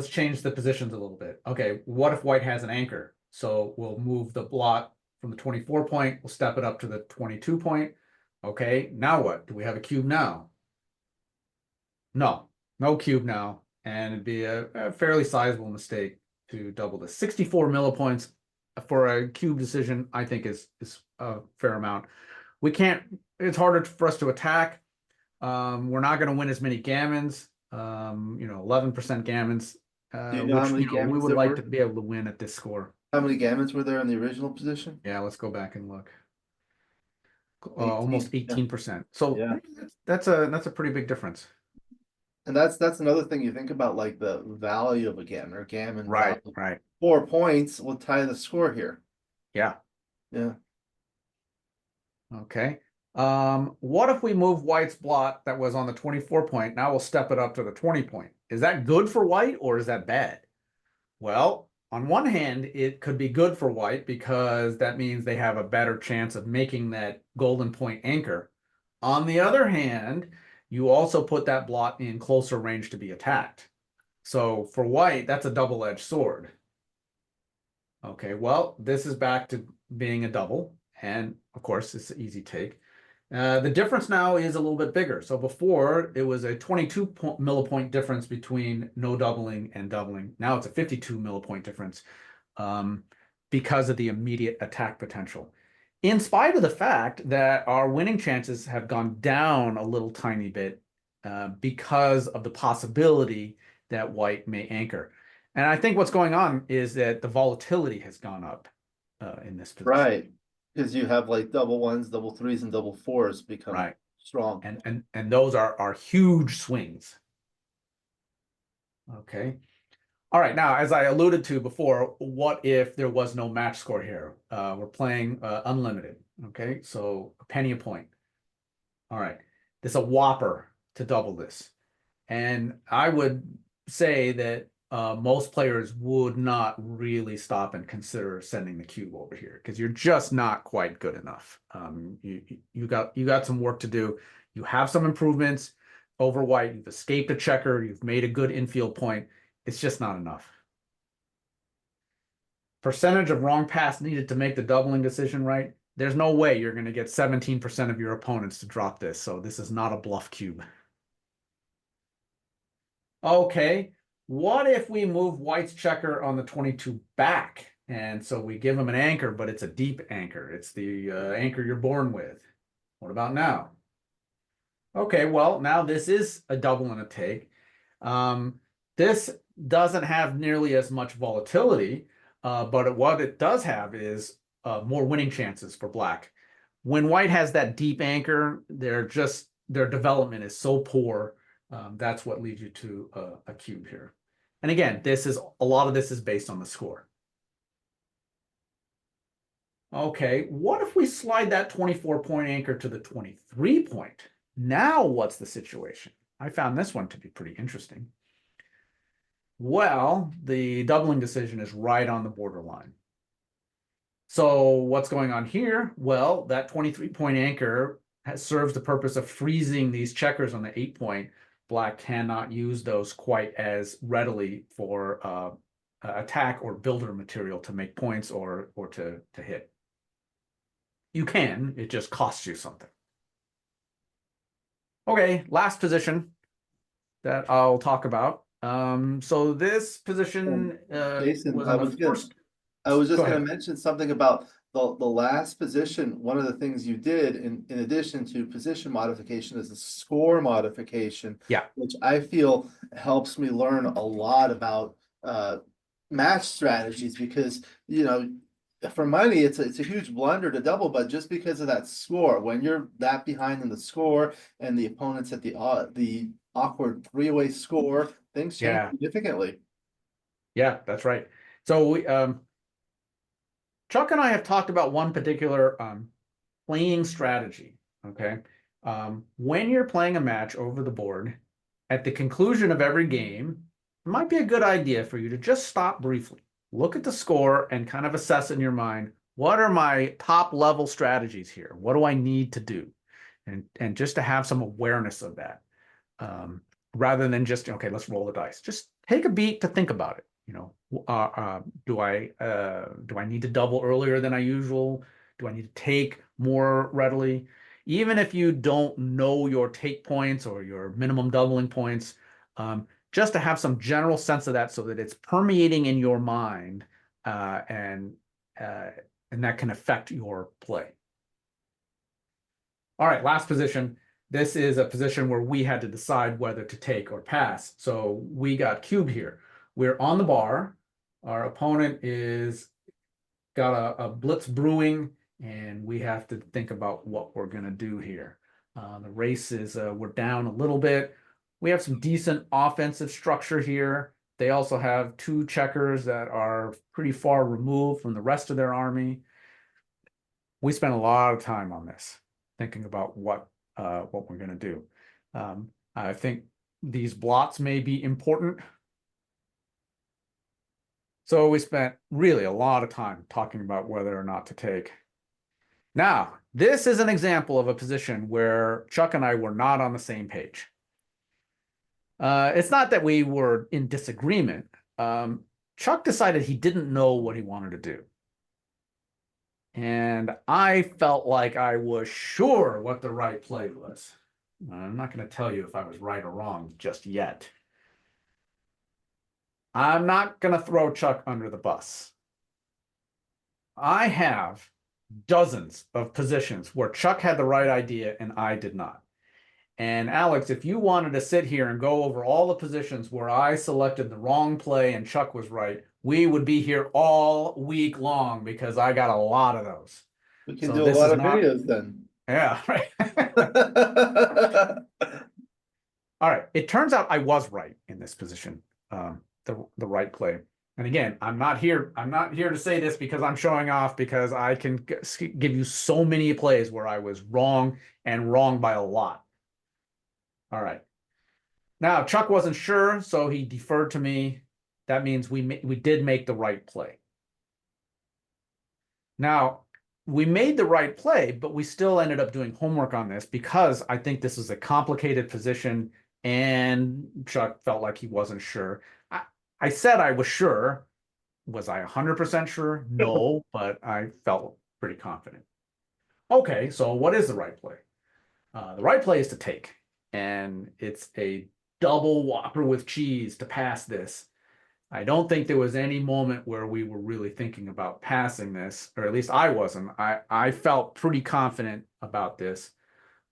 B: change the positions a little bit. Okay, what if white has an anchor? So we'll move the blot from the 24 point, we'll step it up to the 22 point. Okay, now what? Do we have a cube now? No, no cube now. And it'd be a fairly sizable mistake to double this. 64 millipoints for a cube decision, I think is a fair amount. We can't, it's harder for us to attack. We're not going to win as many gammons. 11% gammons,
A: Do you know how
B: which,
A: many
B: we
A: gammons
B: would
A: there
B: like to
A: were?
B: be able to win at this score.
A: How many gammons were there in the original position?
B: Yeah, let's go back and look. Almost
A: 18. Yeah.
B: 18%. So
A: Yeah.
B: that's a pretty big difference.
A: And that's another thing you think about, like the value of a gammon or gammon
B: Right,
A: value.
B: right.
A: 4 points will tie the score here.
B: Yeah.
A: Yeah.
B: Okay. What if we move white's blot that was on the 24 point? Now we'll step it up to the 20 point. Is that good for white or is that bad? Well, on one hand, it could be good for white because that means they have a better chance of making that golden point anchor. On the other hand, you also put that blot in closer range to be attacked. So for white, that's a double-edged sword. Okay, well, this is back to being a double, and of course, it's an easy take. The difference now is a little bit bigger. So before, it was a 22 millipoint difference between no doubling and doubling. Now it's a 52 millipoint difference because of the immediate attack potential. In spite of the fact that our winning chances have gone down a little tiny bit because of the possibility that white may anchor. And I think what's going on is that the volatility has gone up in this position.
A: Right. Because you have like double ones, double threes, and double fours become
B: Right.
A: strong.
B: And those are huge swings. Okay. All right. Now, as I alluded to before, what if there was no match score here? We're playing unlimited. Okay. So a penny a point. All right. This is a whopper to double this. And I would say that most players would not really stop and consider sending the cube over here because you're just not quite good enough. You got some work to do. You have some improvements over white. You've escaped a checker. You've made a good infield point. It's just not enough. Percentage of wrong pass needed to make the doubling decision right. There's no way you're going to get 17% of your opponents to drop this. So this is not a bluff cube. Okay, what if we move white's checker on the 22 back? And so we give him an anchor, but it's a deep anchor. It's the anchor you're born with. What about now? Okay, well, now this is a double and a take. This doesn't have nearly as much volatility, but what it does have is more winning chances for black. When white has that deep anchor, their development is so poor. That's what leads you to a cube here. And again, a lot of this is based on the score. Okay, what if we slide that 24 point anchor to the 23 point? Now what's the situation? I found this one to be pretty interesting. Well, the doubling decision is right on the borderline. So what's going on here? Well, that 23-point anchor serves the purpose of freezing these checkers on the 8-point. Black cannot use those quite as readily for attack or builder material to make points or to hit. You can, it just costs you something. Okay, last position that I'll talk about. So this position
A: Jason,
B: was on the first.
A: I was
B: Go
A: just going
B: ahead.
A: to mention something about the last position. One of the things you did in addition to position modification is the score modification,
B: Yeah.
A: which I feel helps me learn a lot about match strategies because, you know, for money, it's a huge blunder to double, but just because of that score, when you're that behind in the score and the opponent's at the awkward three-way score, things change
B: Yeah.
A: significantly.
B: Yeah, that's right. So Chuck and I have talked about one particular playing strategy. Okay. When you're playing a match over the board, at the conclusion of every game, it might be a good idea for you to just stop briefly, look at the score, and kind of assess in your mind, what are my top level strategies here? What do I need to do? And just to have some awareness of that. Rather than just, okay, let's roll the dice. Just take a beat to think about it. You know, do I need to double earlier than I usual? Do I need to take more readily? Even if you don't know your take points or your minimum doubling points, just to have some general sense of that so that it's permeating in your mind uh, and uh, and that can affect your play. All right, last position. This is a position where we had to decide whether to take or pass. So we got cube here. We're on the bar. Our opponent is got a blitz brewing, and we have to think about what we're going to do here. The race is we're down a little bit. We have some decent offensive structure here. They also have two checkers that are pretty far removed from the rest of their army. We spent a lot of time on this, thinking about what we're going to do. I think these blots may be important. So we spent really a lot of time talking about whether or not to take. Now, this is an example of a position where Chuck and I were not on the same page. It's not that we were in disagreement. Chuck decided he didn't know what he wanted to do. And I felt like I was sure what the right play was. I'm not going to tell you if I was right or wrong just yet. I'm not going to throw Chuck under the bus. I have dozens of positions where Chuck had the right idea and I did not. And Alex, if you wanted to sit here and go over all the positions where I selected the wrong play and Chuck was right, we would be here all week long because I got a lot of those.
A: We can
B: So
A: do a
B: this
A: lot
B: is
A: of
B: not,
A: videos then.
B: yeah, right. All right. It turns out I was right in this position, the right play. And again, I'm not here to say this because I'm showing off, because I can give you so many plays where I was wrong and wrong by a lot. All right. Now, Chuck wasn't sure, so he deferred to me. That means we did make the right play. Now, we made the right play, but we still ended up doing homework on this because I think this is a complicated position and Chuck felt like he wasn't sure. I said I was sure. Was I 100% sure? No, but I felt pretty confident. Okay, so what is the right play? The right play is to take, and it's a double Whopper with cheese to pass this. I don't think there was any moment where we were really thinking about passing this, or at least I wasn't. I felt pretty confident about this,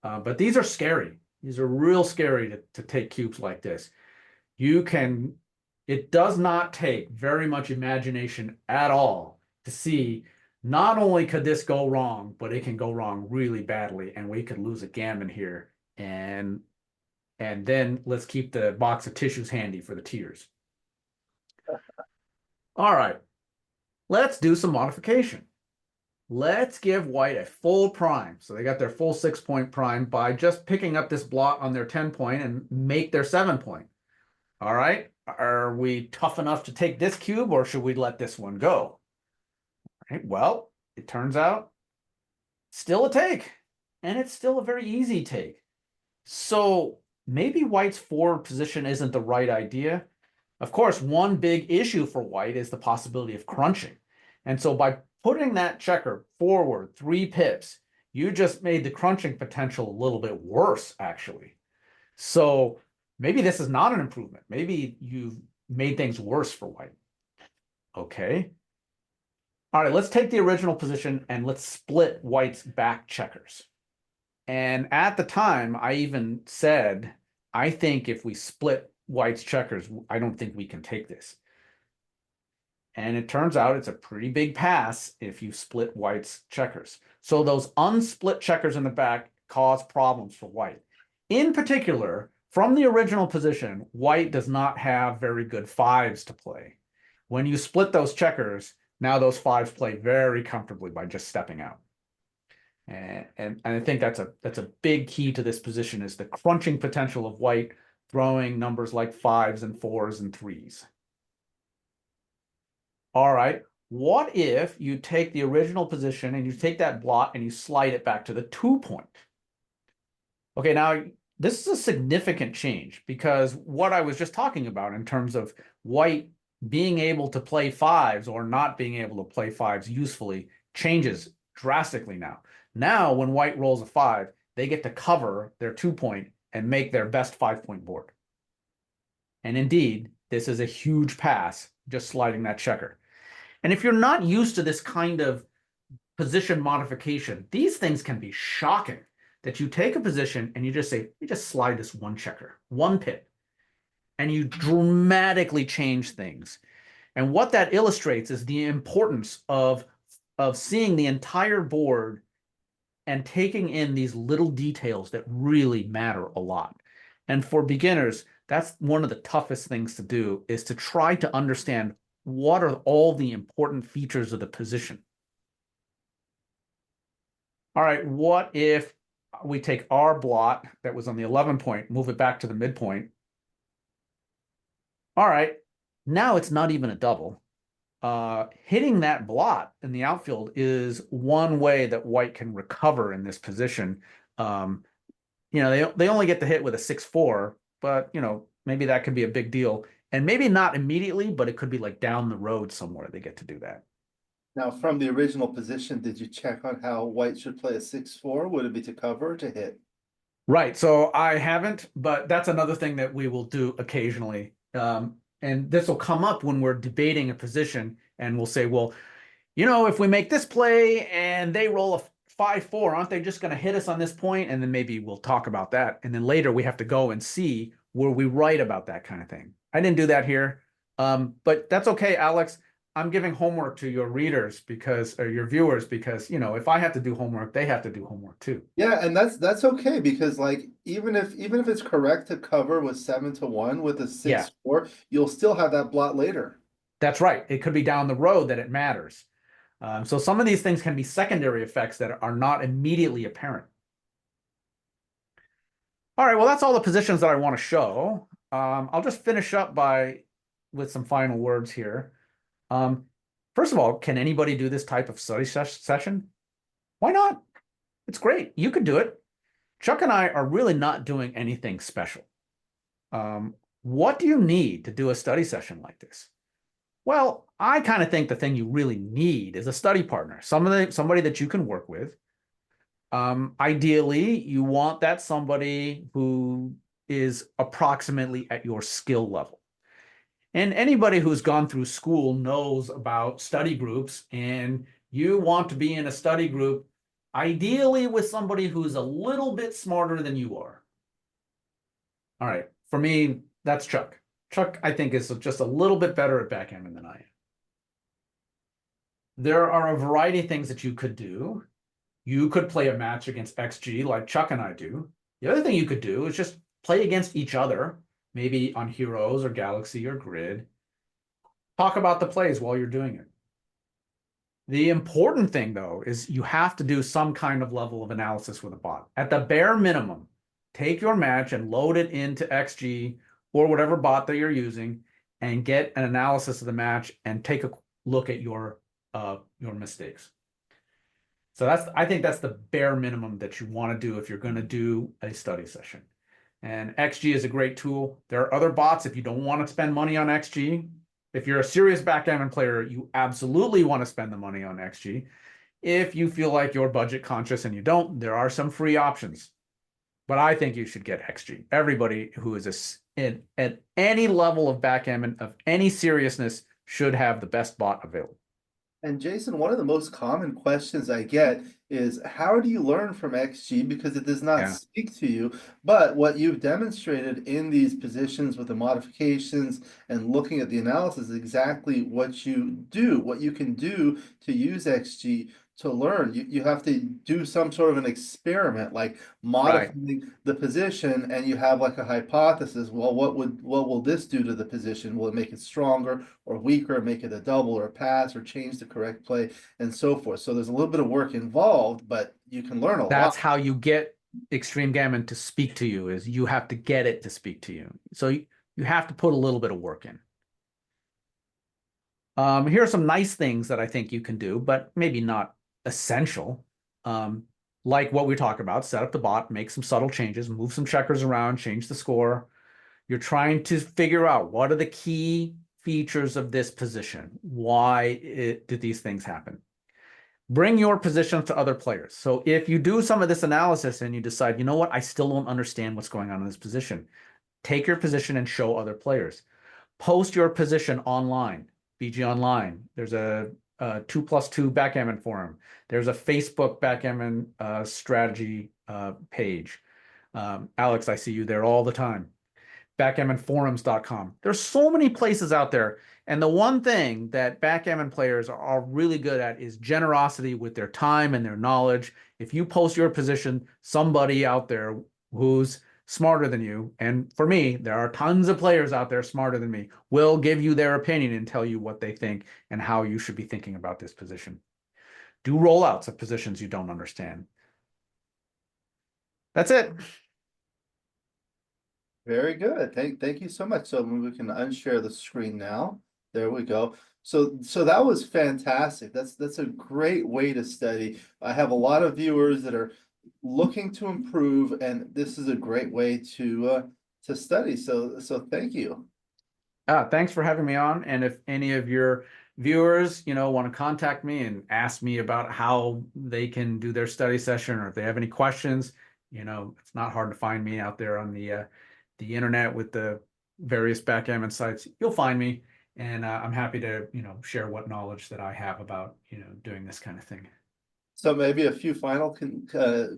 B: but these are scary. These are real scary to take cubes like this. It does not take very much imagination at all to see not only could this go wrong, but it can go wrong really badly, and we could lose a gammon here. And then let's keep the box of tissues handy for the tears. All right, let's do some modification. Let's give white a full prime. So they got their full 6-point prime by just picking up this blot on their 10-point and make their 7-point. All right, are we tough enough to take this cube, or should we let this one go? All right, well, It turns out still a take, and it's still a very easy take. So maybe white's forward position isn't the right idea. Of course, one big issue for white is the possibility of crunching. And so by putting that checker forward 3 pips, you just made the crunching potential a little bit worse, actually. So maybe this is not an improvement. Maybe you've made things worse for white. Okay. All right, let's take the original position and let's split white's back checkers. And at the time, I even said, I think if we split white's checkers, I don't think we can take this. And it turns out it's a pretty big pass if you split white's checkers. So those unsplit checkers in the back cause problems for white. In particular, from the original position, white does not have very good fives to play. When you split those checkers, now those fives play very comfortably by just stepping out. And I think that's a big key to this position is the crunching potential of white throwing numbers like 5s and 4s and 3s. All right, what if you take the original position and you take that blot and you slide it back to the 2-point? Okay, now this is a significant change because what I was just talking about in terms of white being able to play 5s or not being able to play 5s usefully changes drastically now. Now, when white rolls a 5, they get to cover their 2-point and make their best 5-point board. And indeed, this is a huge pass, just sliding that checker. And if you're not used to this kind of position modification, these things can be shocking. That you take a position and you just say, you just slide this 1 checker, 1 pip, and you dramatically change things. And what that illustrates is the importance of seeing the entire board and taking in these little details that really matter a lot. And for beginners, that's one of the toughest things to do is to try to understand what are all the important features of the position. All right, what if we take our blot that was on the 11-point, move it back to the midpoint? All right, now it's not even a double. Hitting that blot in the outfield is one way that white can recover in this position. They only get to hit with a 6-4, but maybe that could be a big deal. And maybe not immediately, but it could be like down the road somewhere they get to do that.
A: Now, from the original position, did you check on how white should play a 6-4? Would it be to cover or to hit?
B: Right. So I haven't, but that's another thing that we will do occasionally. And this will come up when we're debating a position and we'll say, well, if we make this play and they roll a 5-4, aren't they just going to hit us on this point? And then maybe we'll talk about that. And then later we have to go and see were we right about that kind of thing. I didn't do that here. But that's okay, Alex. I'm giving homework to your readers or your viewers because, if I have to do homework, they have to do homework too.
A: Yeah, and that's okay because like even if it's correct to cover with 7-1 with a 6-4, you'll still have that blot later.
B: That's right. It could be down the road that it matters. So some of these things can be secondary effects that are not immediately apparent. All right, well, that's all the positions that I want to show. I'll just finish up with some final words here. First of all, can anybody do this type of study session? Why not? It's great. You could do it. Chuck and I are really not doing anything special. What do you need to do a study session like this? Well, I kind of think the thing you really need is a study partner, somebody that you can work with. Ideally, you want that somebody who is approximately at your skill level. And anybody who's gone through school knows about study groups, and you want to be in a study group, ideally with somebody who's a little bit smarter than you are. All right, for me, that's Chuck. Chuck, I think, is just a little bit better at backgammon than I am. There are a variety of things that you could do. You could play a match against XG like Chuck and I do. The other thing you could do is just play against each other, maybe on Heroes or Galaxy or Grid. Talk about the plays while you're doing it. The important thing, though, is you have to do some kind of level of analysis with a bot. At the bare minimum, take your match and load it into XG or whatever bot that you're using and get an analysis of the match and take a look at your mistakes. So I think that's the bare minimum that you want to do if you're going to do a study session. And XG is a great tool. There are other bots if you don't want to spend money on XG. If you're a serious backgammon player, you absolutely want to spend the money on XG. If you feel like you're budget conscious and you don't, there are some free options. But I think you should get XG. Everybody who is at any level of backgammon of any seriousness should have the best bot available.
A: And Jason, one of the most common questions I get is how do you learn from XG? Because it does not
B: Yeah,
A: speak to you. But what you've demonstrated in these positions with the modifications and looking at the analysis is exactly what you do, what you can do to use XG to learn. You have to do some sort of an experiment, like
B: right.
A: modifying the position, and you have like a hypothesis. Well, what will this do to the position? Will it make it stronger or weaker, make it a double or a pass, or change the correct play, and so forth? So there's a little bit of work involved, but you can learn a
B: That's
A: lot.
B: how you get Extreme Gammon to speak to you, is you have to get it to speak to you. So you have to put a little bit of work in. Here are some nice things that I think you can do, but maybe not essential. Um, like what we talked about, set up the bot, make some subtle changes, move some checkers around, change the score. You're trying to figure out what are the key features of this position. Did these things happen? Bring your position to other players. So if you do some of this analysis and you decide, you know what, I still don't understand what's going on in this position, take your position and show other players. Post your position online, BG Online. There's a 2+2 backgammon forum. There's a Facebook backgammon strategy page. Alex, I see you there all the time. Backgammonforums.com. There's so many places out there. And the one thing that backgammon players are really good at is generosity with their time and their knowledge. If you post your position, somebody out there who's smarter than you, and for me, there are tons of players out there smarter than me, will give you their opinion and tell you what they think and how you should be thinking about this position. Do rollouts of positions you don't understand. That's it.
A: Very good. Thank you so much. So we can unshare the screen now. There we go. So that was fantastic. That's a great way to study. I have a lot of viewers that are looking to improve, and this is a great way to study. So thank you.
B: Thanks for having me on. And if any of your viewers, want to contact me and ask me about how they can do their study session, or if they have any questions, it's not hard to find me out there on the internet with the various backgammon sites. You'll find me, and I'm happy to, share what knowledge that I have about, doing this kind of thing.
A: So maybe a few final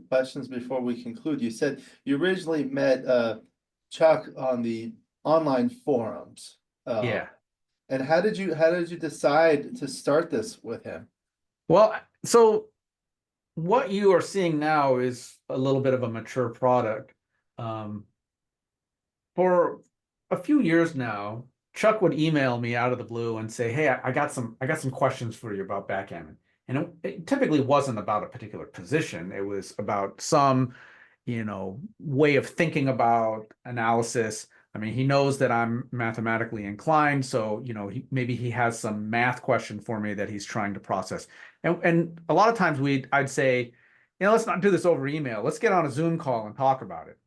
A: questions before we conclude. You said you originally met Chuck on the online forums.
B: Yeah.
A: And how did you decide to start this with him?
B: Well, so what you are seeing now is a little bit of a mature product. Um, for a few years now, Chuck would email me out of the blue and say, "Hey, I got some questions for you about backgammon." And it typically wasn't about a particular position. It was about some, way of thinking about analysis. I mean, he knows that I'm mathematically inclined, so maybe he has some math question for me that he's trying to process. And a lot of times I'd say, let's not do this over email. Let's get on a Zoom call and talk about it.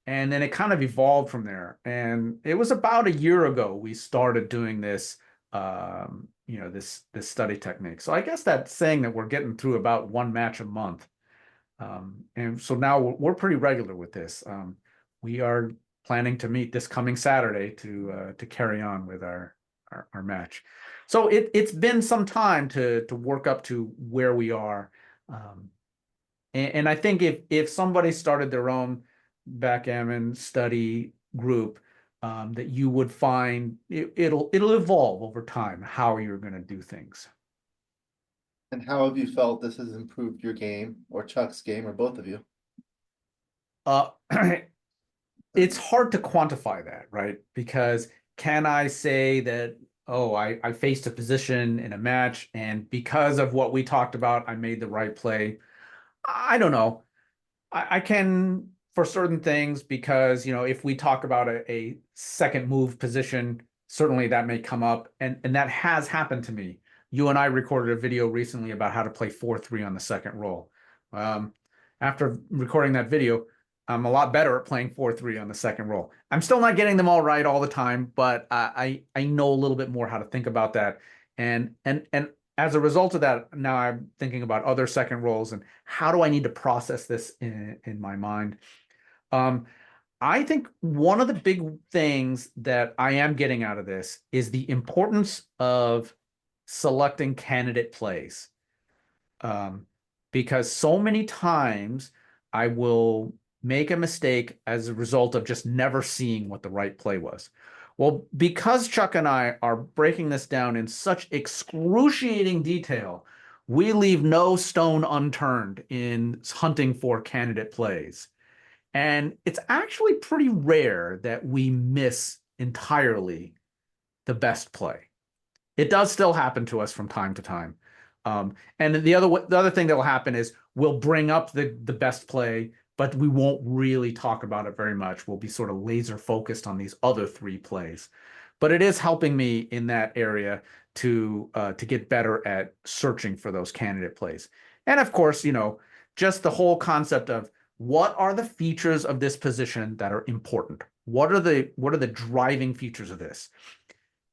B: And then it kind of evolved from there. And it was about a year ago we started doing this, this study technique. So I guess that's saying that we're getting through about one match a month. And so now we're pretty regular with this. We are planning to meet this coming Saturday to carry on with our match. So it's been some time to work up to where we are. And I think if somebody started their own backgammon study group, that you would find it'll evolve over time how you're going to do things.
A: And how have you felt this has improved your game or Chuck's game or both of you?
B: Uh, it's hard to quantify that, right? Because can I say that, oh, I faced a position in a match, and because of what we talked about, I made the right play? I don't know. I can for certain things, because if we talk about a second move position, certainly that may come up, and that has happened to me. you and I recorded a video recently about how to play 4-3 on the second roll. Um, After recording that video, I'm a lot better at playing 4-3 on the second roll. I'm still not getting them all right all the time, but I know a little bit more how to think about that. And as a result of that, now I'm thinking about other second rolls and how do I need to process this in my mind. Um, I think one of the big things that I am getting out of this is the importance of selecting candidate plays. Um, because so many times I will make a mistake as a result of just never seeing what the right play was. Well, because Chuck and I are breaking this down in such excruciating detail, we leave no stone unturned in hunting for candidate plays. And it's actually pretty rare that we miss entirely the best play. It does still happen to us from time to time. And the other thing that will happen is we'll bring up the best play, but we won't really talk about it very much. We'll be sort of laser focused on these other three plays. But it is helping me in that area to get better at searching for those candidate plays. And of course, just the whole concept of what are the features of this position that are important? What are the driving features of this?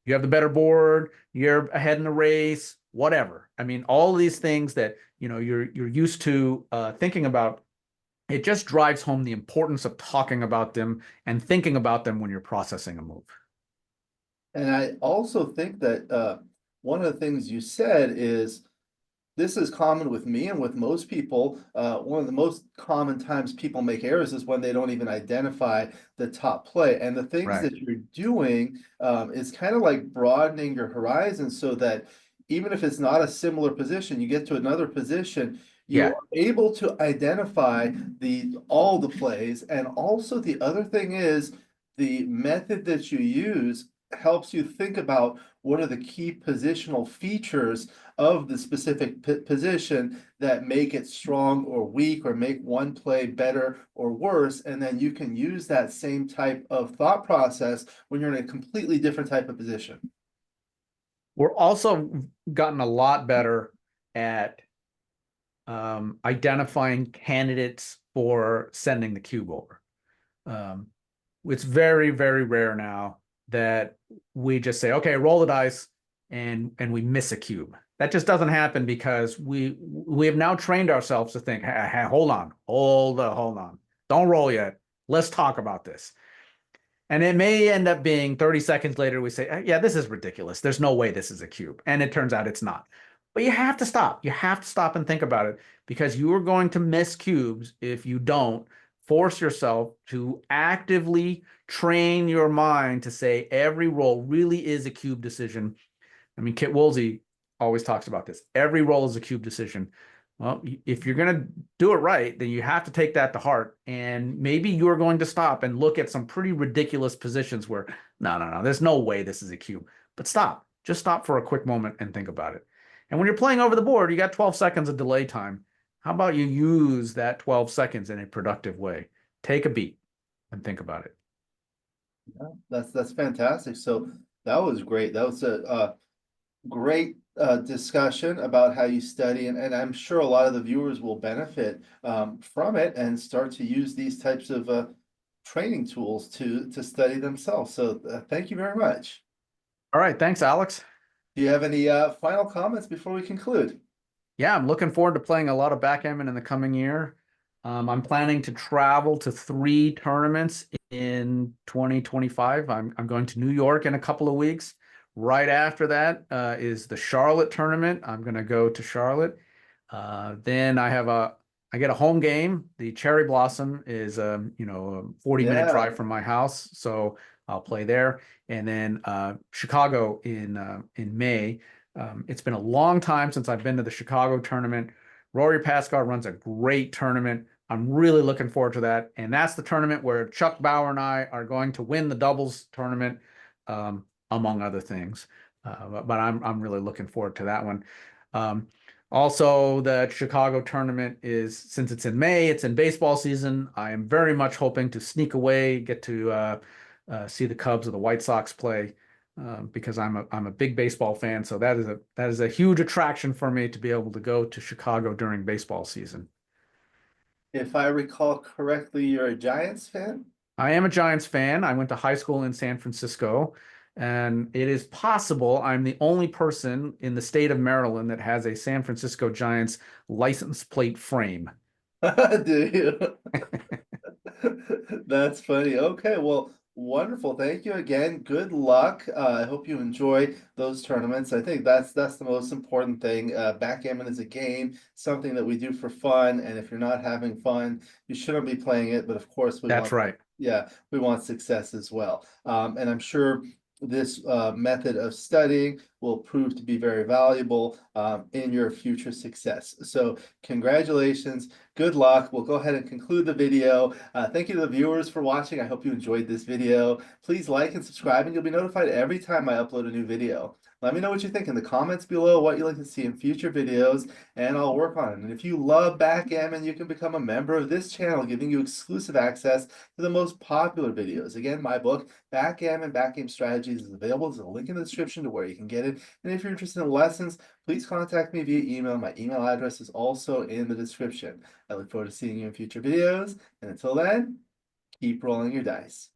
B: You have the better board, you're ahead in the race, whatever. I mean, all of these things that you're used to thinking about. It just drives home the importance of talking about them and thinking about them when you're processing a move.
A: And I also think that one of the things you said is this is common with me and with most people. One of the most common times people make errors is when they don't even identify the top play. And the things
B: Right.
A: that you're doing is kind of like broadening your horizon so that even if it's not a similar position, you get to another position, you
B: Yeah.
A: are able to identify all the plays. And also the other thing is the method that you use helps you think about what are the key positional features of the specific position that make it strong or weak or make one play better or worse. And then you can use that same type of thought process when you're in a completely different type of position.
B: We're also gotten a lot better at identifying candidates for sending the cube over. Um, it's very, very rare now that we just say, okay, roll the dice and we miss a cube. That just doesn't happen because we have now trained ourselves to think, hey, hold on. Don't roll yet. Let's talk about this. And it may end up being 30 seconds later, we say, yeah, this is ridiculous. There's no way this is a cube. And it turns out it's not. But you have to stop. You have to stop and think about it because you are going to miss cubes if you don't force yourself to actively train your mind to say every roll really is a cube decision. I mean, Kit Woolsey always talks about this. Every roll is a cube decision. Well, if you're going to do it right, then you have to take that to heart. And maybe you're going to stop and look at some pretty ridiculous positions where, no, there's no way this is a cube. But stop. Just stop for a quick moment and think about it. And when you're playing over the board, you got 12 seconds of delay time. How about you use that 12 seconds in a productive way? Take a beat and think about it.
A: Yeah, that's fantastic. So that was great. That was a great discussion about how you study, and I'm sure a lot of the viewers will benefit from it and start to use these types of training tools to study themselves. So thank you very much.
B: All right. Thanks, Alex.
A: Do you have any final comments before we conclude?
B: Yeah, I'm looking forward to playing a lot of backgammon in the coming year. I'm planning to travel to 3 tournaments in 2025. I'm going to New York in a couple of weeks. Right after that is the Charlotte tournament. I'm going to go to Charlotte. Then I get a home game. The Cherry Blossom is a 40-minute
A: Yeah,
B: drive from my house, so I'll play there. And then Chicago in May. It's been a long time since I've been to the Chicago tournament. Rory Pascal runs a great tournament. I'm really looking forward to that. And that's the tournament where Chuck Bauer and I are going to win the doubles tournament, among other things. But I'm really looking forward to that one. Um, Also, the Chicago tournament is, since it's in May, it's in baseball season. I am very much hoping to sneak away, get to see the Cubs or the White Sox play. because I'm a big baseball fan. So that is a huge attraction for me to be able to go to Chicago during baseball season.
A: If I recall correctly, you're a Giants fan?
B: I am a Giants fan. I went to high school in San Francisco, and it is possible I'm the only person in the state of Maryland that has a San Francisco Giants license plate frame.
A: Do you? That's funny. Okay, well, wonderful. Thank you again. Good luck. I hope you enjoy those tournaments. I think that's the most important thing. Backgammon is a game, something that we do for fun, and if you're not having fun, you shouldn't be playing it. But of course,
B: That's right.
A: yeah, we want success as well. And I'm sure this method of studying will prove to be very valuable in your future success. So congratulations. Good luck. We'll go ahead and conclude the video. Thank you to the viewers for watching. I hope you enjoyed this video. Please like and subscribe, and you'll be notified every time I upload a new video. Let me know what you think in the comments below, what you'd like to see in future videos, and I'll work on it. And if you love backgammon, you can become a member of this channel, giving you exclusive access to the most popular videos. Again, my book, Backgammon, Backgame Strategies, is available. There's a link in the description to where you can get it. And if you're interested in lessons, please contact me via email. My email address is also in the description. I look forward to seeing you in future videos. And until then, keep rolling your dice.